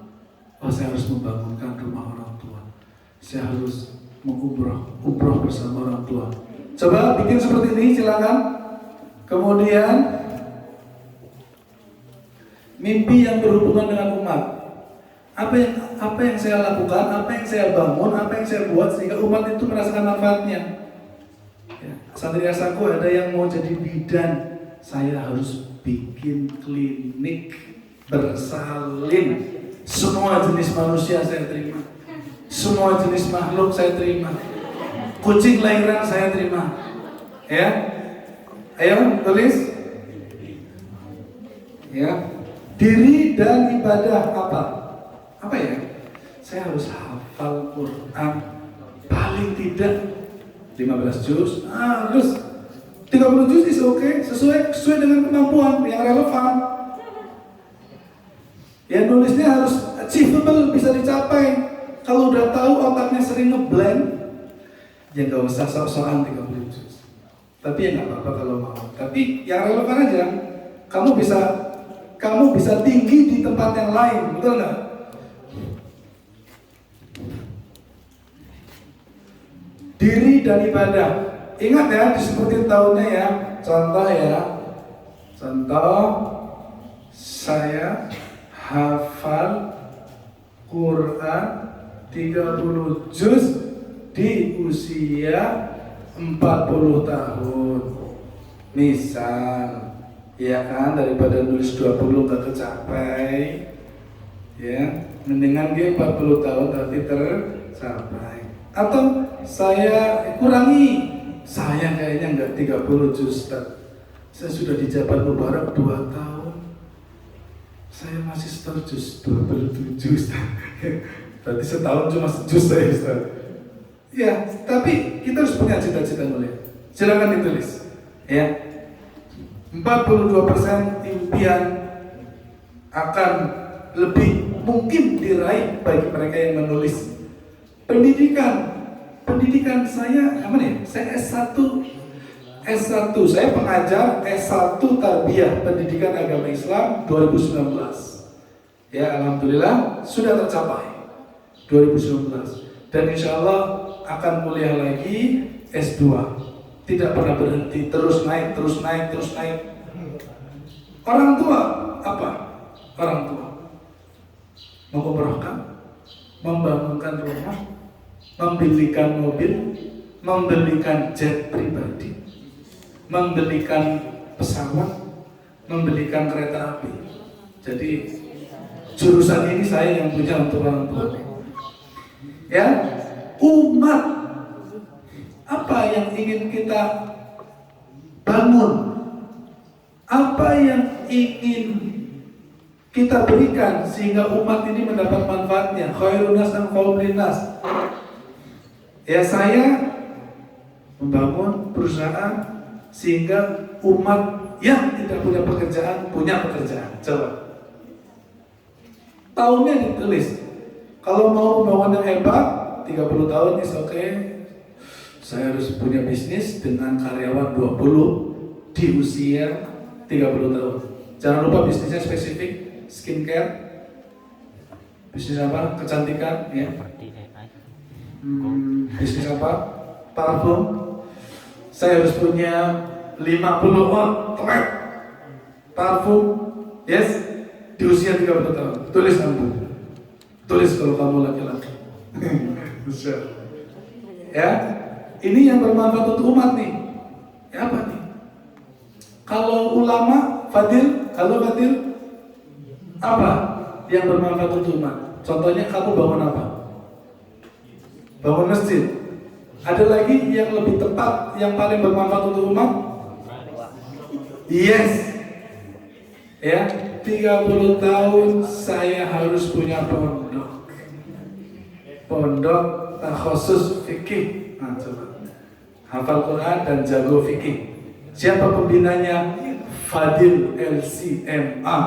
Oh, saya harus membangunkan rumah orang tua. Saya harus umroh bersama orang tua. Coba bikin seperti ini, silakan. Kemudian mimpi yang berhubungan dengan umat. Apa yang saya lakukan, apa yang saya bangun, apa yang saya buat sehingga umat itu merasakan manfaatnya. Ya, santri asaku ada yang mau jadi bidan, saya harus bikin klinik bersalin. Semua jenis manusia saya terima, semua jenis makhluk saya terima, kucing lahiran saya terima. Ya, ayo tulis. Ya, diri dan ibadah apa? Apa ya? Saya harus hafal Quran paling tidak 15 juz, harus 30 juz is okay, sesuai dengan kemampuan yang relevan. Ya, nulisnya harus achievable, bisa dicapai. Kalau udah tahu otaknya sering ngeblank, ya nggak usah sok-sokan 30 juz. Tapi ya nggak apa-apa kalau mau. Tapi yang relevan aja. Kamu bisa tinggi di tempat yang lain, betul nggak? Diri dan ibadah. Ingat ya, disebutin tahunnya ya. Contoh ya. Contoh, saya hafal Quran 30 juz di usia 40 tahun. Misal, ya kan, daripada nulis 20 gak kecapai, ya, mendingan dia 40 tahun tapi tercapai. Atau saya kurangi, saya kayaknya nggak 30 juz, saya sudah di Jabal Mubarak 2 tahun, saya masih setor juz 27 Ustaz. Berarti setahun cuma sejuz saya Ustaz. Ya, tapi kita harus punya cita-cita mulia. Silakan ditulis. Ya, 42% impian akan lebih mungkin diraih bagi mereka yang menulis. Pendidikan saya apa nih? Saya S1, saya pengajar S1 Tarbiyah Pendidikan Agama Islam 2019. Ya, alhamdulillah sudah tercapai 2019. Dan insya Allah akan kuliah lagi S2. Tidak pernah berhenti, terus naik. Orang tua apa? Orang tua mengumrohkan, membangunkan rumah, membelikan mobil, membelikan jet pribadi, membelikan pesawat, membelikan kereta api. Jadi jurusan ini saya yang punya untuk orang tua. Ya, umat, apa yang ingin kita bangun, apa yang ingin kita berikan sehingga umat ini mendapat manfaatnya. Khairun nas anfa'uhum linnas. Ya, saya membangun perusahaan sehingga umat yang tidak punya pekerjaan punya pekerjaan. Coba tahunnya ditulis. Kalau mau pembangunan yang hebat 30 tahun is okay. Saya harus punya bisnis dengan karyawan 20 di usia 30 tahun. Jangan lupa bisnisnya spesifik. Skincare, bisnis apa? Kecantikan, ya. Bisnis apa? Parfum. Saya harus punya 50 outlet parfum, yes, di usia 30 tahun. Tulis kamu. Tulis kalau kamu laki-laki. Ya, ini yang bermanfaat untuk umat nih. Ya, apa nih? Kalau ulama, Fadil, halo Fadil. Apa yang bermanfaat untuk umat? Contohnya kamu bangun apa? Bangun masjid. Ada lagi yang lebih tepat, yang paling bermanfaat untuk umat? Yes. Ya, 30 tahun saya harus punya pondok. Pondok khusus fikih. Nah, coba. Hafal Quran dan jago fikih. Siapa pembinanya? Fadil LCMA.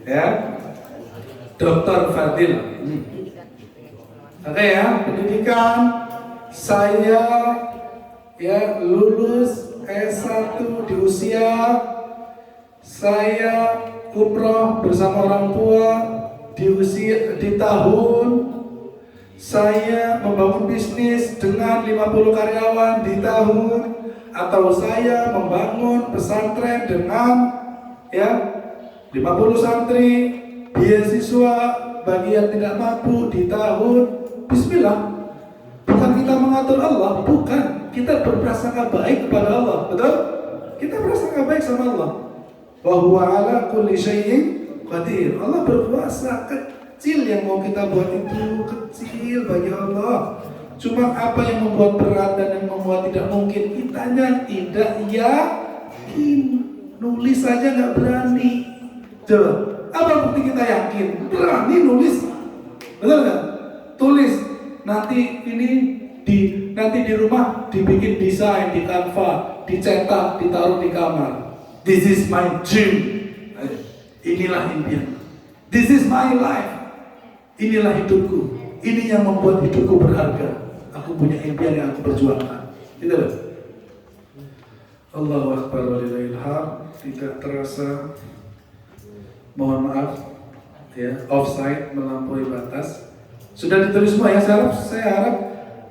Ya. Dr. Fadil. Oke ya, pendidikan saya ya lulus S1 di usia saya umroh bersama orang tua di tahun saya membangun bisnis dengan 50 karyawan di tahun, atau saya membangun pesantren dengan ya 50 santri, beasiswa bagi yang tidak mampu di tahun. Bismillah. Bukan kita mengatur Allah, bukan. Kita berprasangka baik kepada Allah, betul? Kita berprasangka baik sama Allah. Wa huwa ala kulli syai'in qadir. Allah berkuasa. Kecil yang mau kita buat itu kecil bagi Allah. Cuma apa yang membuat berat dan yang membuat tidak mungkin, kitanya tidak yakin. Nulis saja nggak berani. Coba, apa bukti kita yakin? Berani nulis, betul nggak? Tulis. Nanti di rumah dibikin desain di Canva, dicetak, ditaruh di kamar. This is my dream. Inilah impian. This is my life. Inilah hidupku. Ini yang membuat hidupku berharga. Aku punya impian yang aku perjuangkan. Gitu loh. Allahu Akbar walillahil hamd. Tidak terasa, mohon maaf ya, offside, melampaui batas. Sudah ditulis semua ya. Saya harap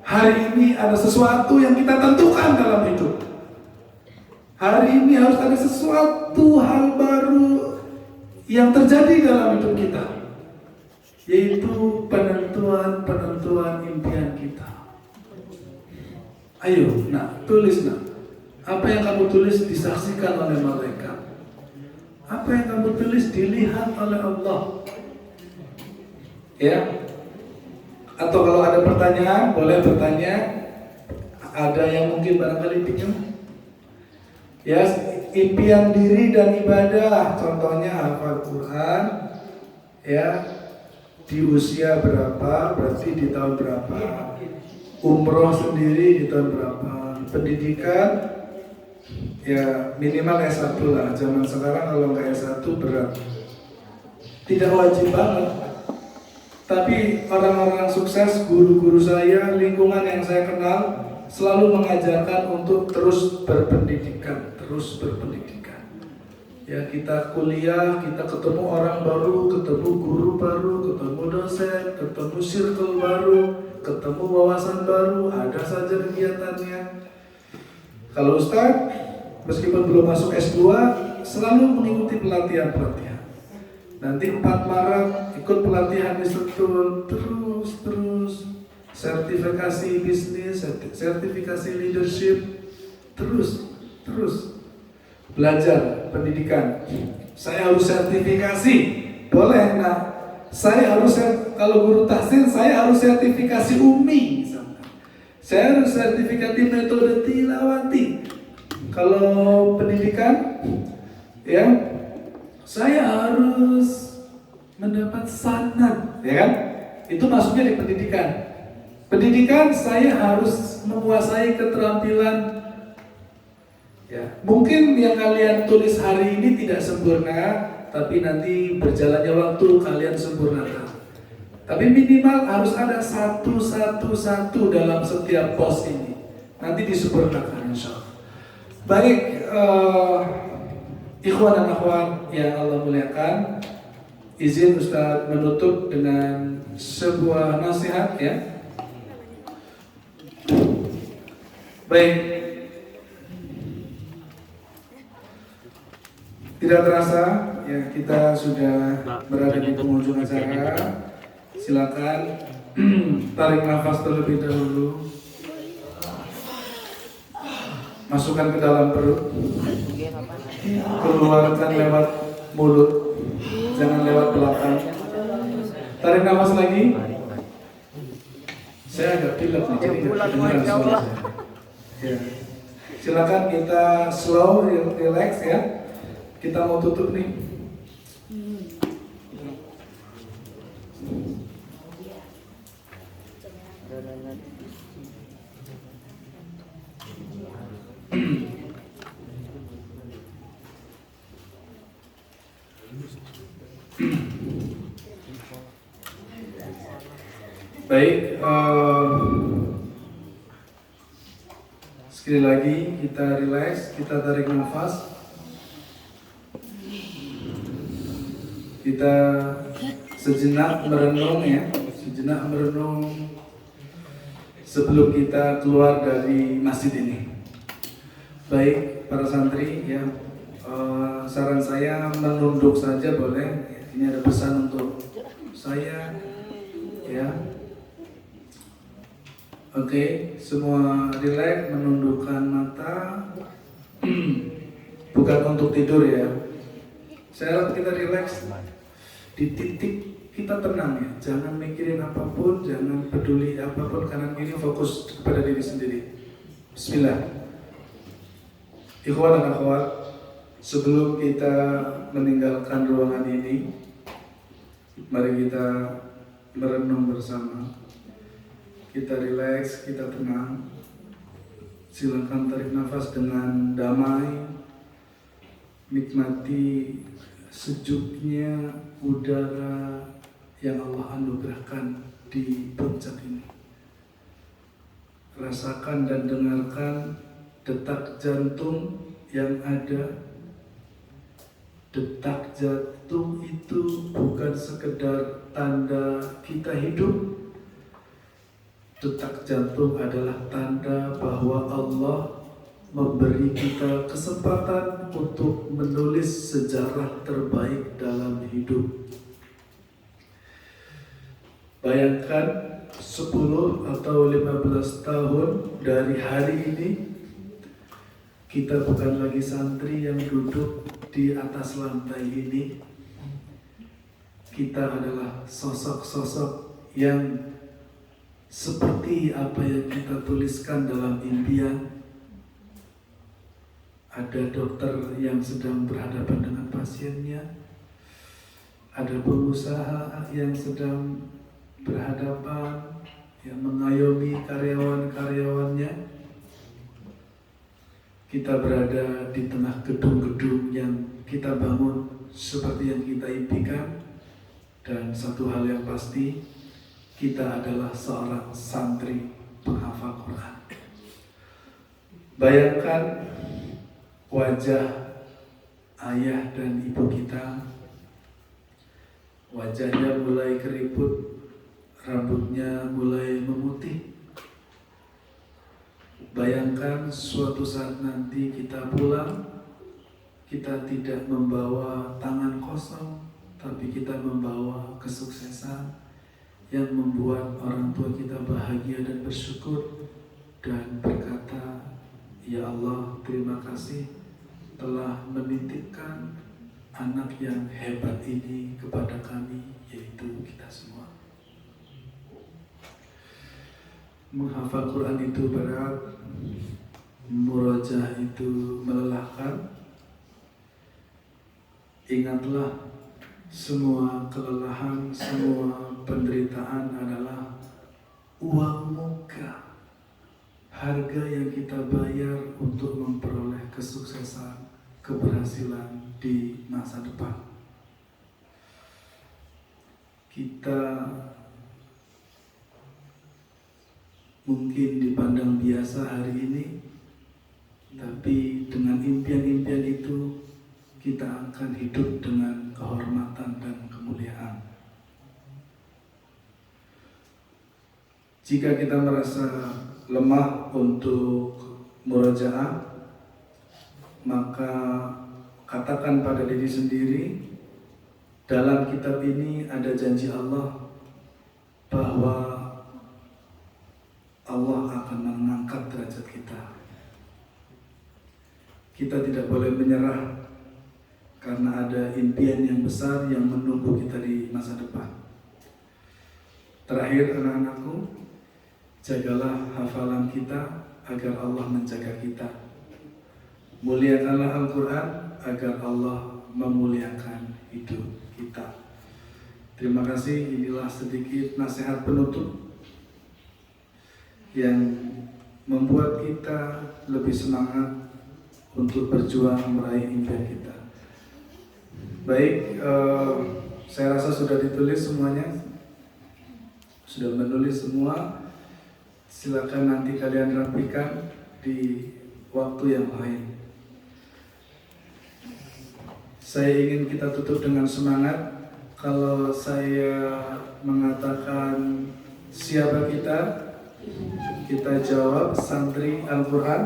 hari ini ada sesuatu yang kita tentukan dalam hidup. Hari ini harus ada sesuatu hal baru yang terjadi dalam hidup kita, yaitu penentuan impian kita. Ayo, tulis Apa yang kamu tulis disaksikan oleh malaikat. Apa yang kamu tulis dilihat oleh Allah. Ya. Atau kalau ada pertanyaan, boleh bertanya. Ada yang mungkin barangkali bingung. Ya, impian diri dan ibadah. Contohnya hafal Quran. Ya. Di usia berapa, berarti di tahun berapa. Umroh sendiri di tahun berapa. Pendidikan ya minimal S1 lah. Zaman sekarang kalau nggak S1 berat. Tidak wajib banget. Tapi orang-orang sukses, guru-guru saya, lingkungan yang saya kenal selalu mengajarkan untuk terus berpendidikan. Ya, kita kuliah, kita ketemu orang baru, ketemu guru baru, ketemu dosen, ketemu circle baru, ketemu wawasan baru, ada saja kegiatannya. Kalau Ustaz, meskipun belum masuk S2, selalu mengikuti pelatihan-pelatihan. Nanti 4 Maret ikut pelatihan di Setul, terus sertifikasi bisnis, sertifikasi leadership, terus belajar pendidikan. Saya harus sertifikasi, boleh. Saya harus kalau guru tahsin, saya harus sertifikasi UMI misalnya. Saya harus sertifikasi metode tilawati. Kalau pendidikan, ya, saya harus mendapat sanad, ya kan? Itu masuknya di pendidikan. Pendidikan saya harus menguasai keterampilan. Ya, mungkin yang kalian tulis hari ini tidak sempurna, tapi nanti berjalannya waktu kalian sempurnakan. Tapi minimal harus ada satu dalam setiap pos ini. Nanti disempurnakan insya Allah. Baik, ikhwan dan akhwat yang Allah muliakan, izin Ustaz menutup dengan sebuah nasihat ya. Baik, tidak terasa ya kita sudah berada di penghujung acara. Silakan tarik nafas terlebih dahulu. Masukkan ke dalam perut. Keluarkan lewat mulut. Jangan lewat belakang. Tarik nafas lagi. Saya agak pilek nih, jadi kedengeran suara saya. Ya. Silakan kita slow, relax ya. Kita mau tutup nih. Baik, sekali lagi kita relax, kita tarik nafas. Kita sejenak merenung ya, sejenak merenung sebelum kita keluar dari masjid ini. Baik, para santri ya, saran saya menunduk saja boleh. Ini ada pesan untuk saya ya. Oke, semua relax, menundukkan mata. Bukan untuk tidur ya. Saya harap kita relax. Di titik kita tenang ya, jangan mikirin apapun, jangan peduli apapun, karena ini fokus kepada diri sendiri. Bismillah. Ikhwan dan akhwat, sebelum kita meninggalkan ruangan ini, mari kita merenung bersama. Kita relax, kita tenang. Silakan tarik nafas dengan damai, nikmati sejuknya udara yang Allah anugerahkan di puncak ini. Rasakan dan dengarkan detak jantung yang ada. Detak jantung itu bukan sekedar tanda kita hidup. Detak jantung adalah tanda bahwa Allah memberi kita kesempatan untuk menulis sejarah terbaik dalam hidup. Bayangkan 10 atau 15 tahun dari hari ini, kita bukan lagi santri yang duduk di atas lantai ini. Kita adalah sosok-sosok yang seperti apa yang kita tuliskan dalam impian. Ada dokter yang sedang berhadapan dengan pasiennya, ada pengusaha yang sedang berhadapan, yang mengayomi karyawan-karyawannya. Kita berada di tengah gedung-gedung yang kita bangun seperti yang kita impikan, dan satu hal yang pasti, kita adalah seorang santri penghafal Quran. Bayangkan wajah ayah dan ibu kita, wajahnya mulai keriput, rambutnya mulai memutih. Bayangkan suatu saat nanti kita pulang, kita tidak membawa tangan kosong, tapi kita membawa kesuksesan yang membuat orang tua kita bahagia dan bersyukur dan berkata, "Ya Allah, terima kasih telah menitipkan anak yang hebat ini kepada kami," yaitu kita semua. Menghafal Quran itu berat, murojaah itu melelahkan. Ingatlah, semua kelelahan, semua penderitaan adalah uang muka, harga yang kita bayar untuk memperoleh kesuksesan, keberhasilan di masa depan. Kita mungkin dipandang biasa hari ini, tapi dengan impian-impian itu kita akan hidup dengan kehormatan dan kemuliaan. Jika kita merasa lemah untuk murojaah, maka katakan pada diri sendiri, dalam kitab ini ada janji Allah bahwa Allah akan mengangkat derajat kita. Kita tidak boleh menyerah karena ada impian yang besar yang menunggu kita di masa depan. Terakhir, anak-anakku, jagalah hafalan kita agar Allah menjaga kita. Muliakanlah Al-Quran agar Allah memuliakan hidup kita. Terima kasih, inilah sedikit nasihat penutup yang membuat kita lebih semangat untuk berjuang meraih impian kita. Baik, saya rasa sudah ditulis semuanya. sudah menulis semua. Silakan nanti kalian rapikan di waktu yang lain. Saya ingin kita tutup dengan semangat. Kalau saya mengatakan siapa kita jawab santri Al-Quran.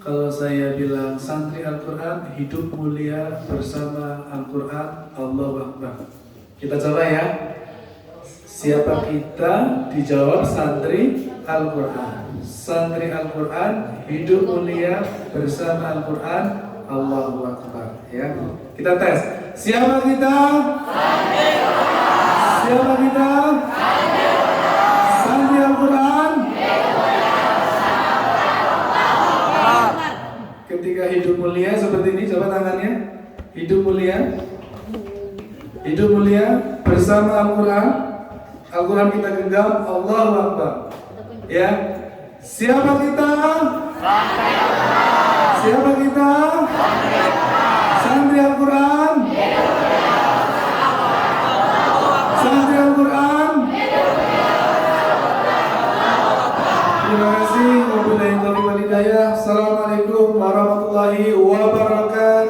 Kalau saya bilang santri Al-Quran, hidup mulia bersama Al-Quran, Allahu Akbar. Kita coba ya. Siapa kita? Dijawab santri Al-Quran. Santri Al-Quran, hidup mulia bersama Al-Quran, Allahu Akbar. Ya, kita tes. Siapa kita? Siapa kita? Santri Al-Quran. Ketika hidup mulia seperti ini, coba tangannya. Hidup mulia. Hidup mulia bersama Al-Quran. Al-Quran kita genggam, Allahu Akbar. Ya. Siapa kita? Siapa kita? Santri Al-Quran. Santri Al-Quran. Terima kasih. Wabillahi taufiq wal hidayah. Assalamualaikum warahmatullahi wabarakatuh.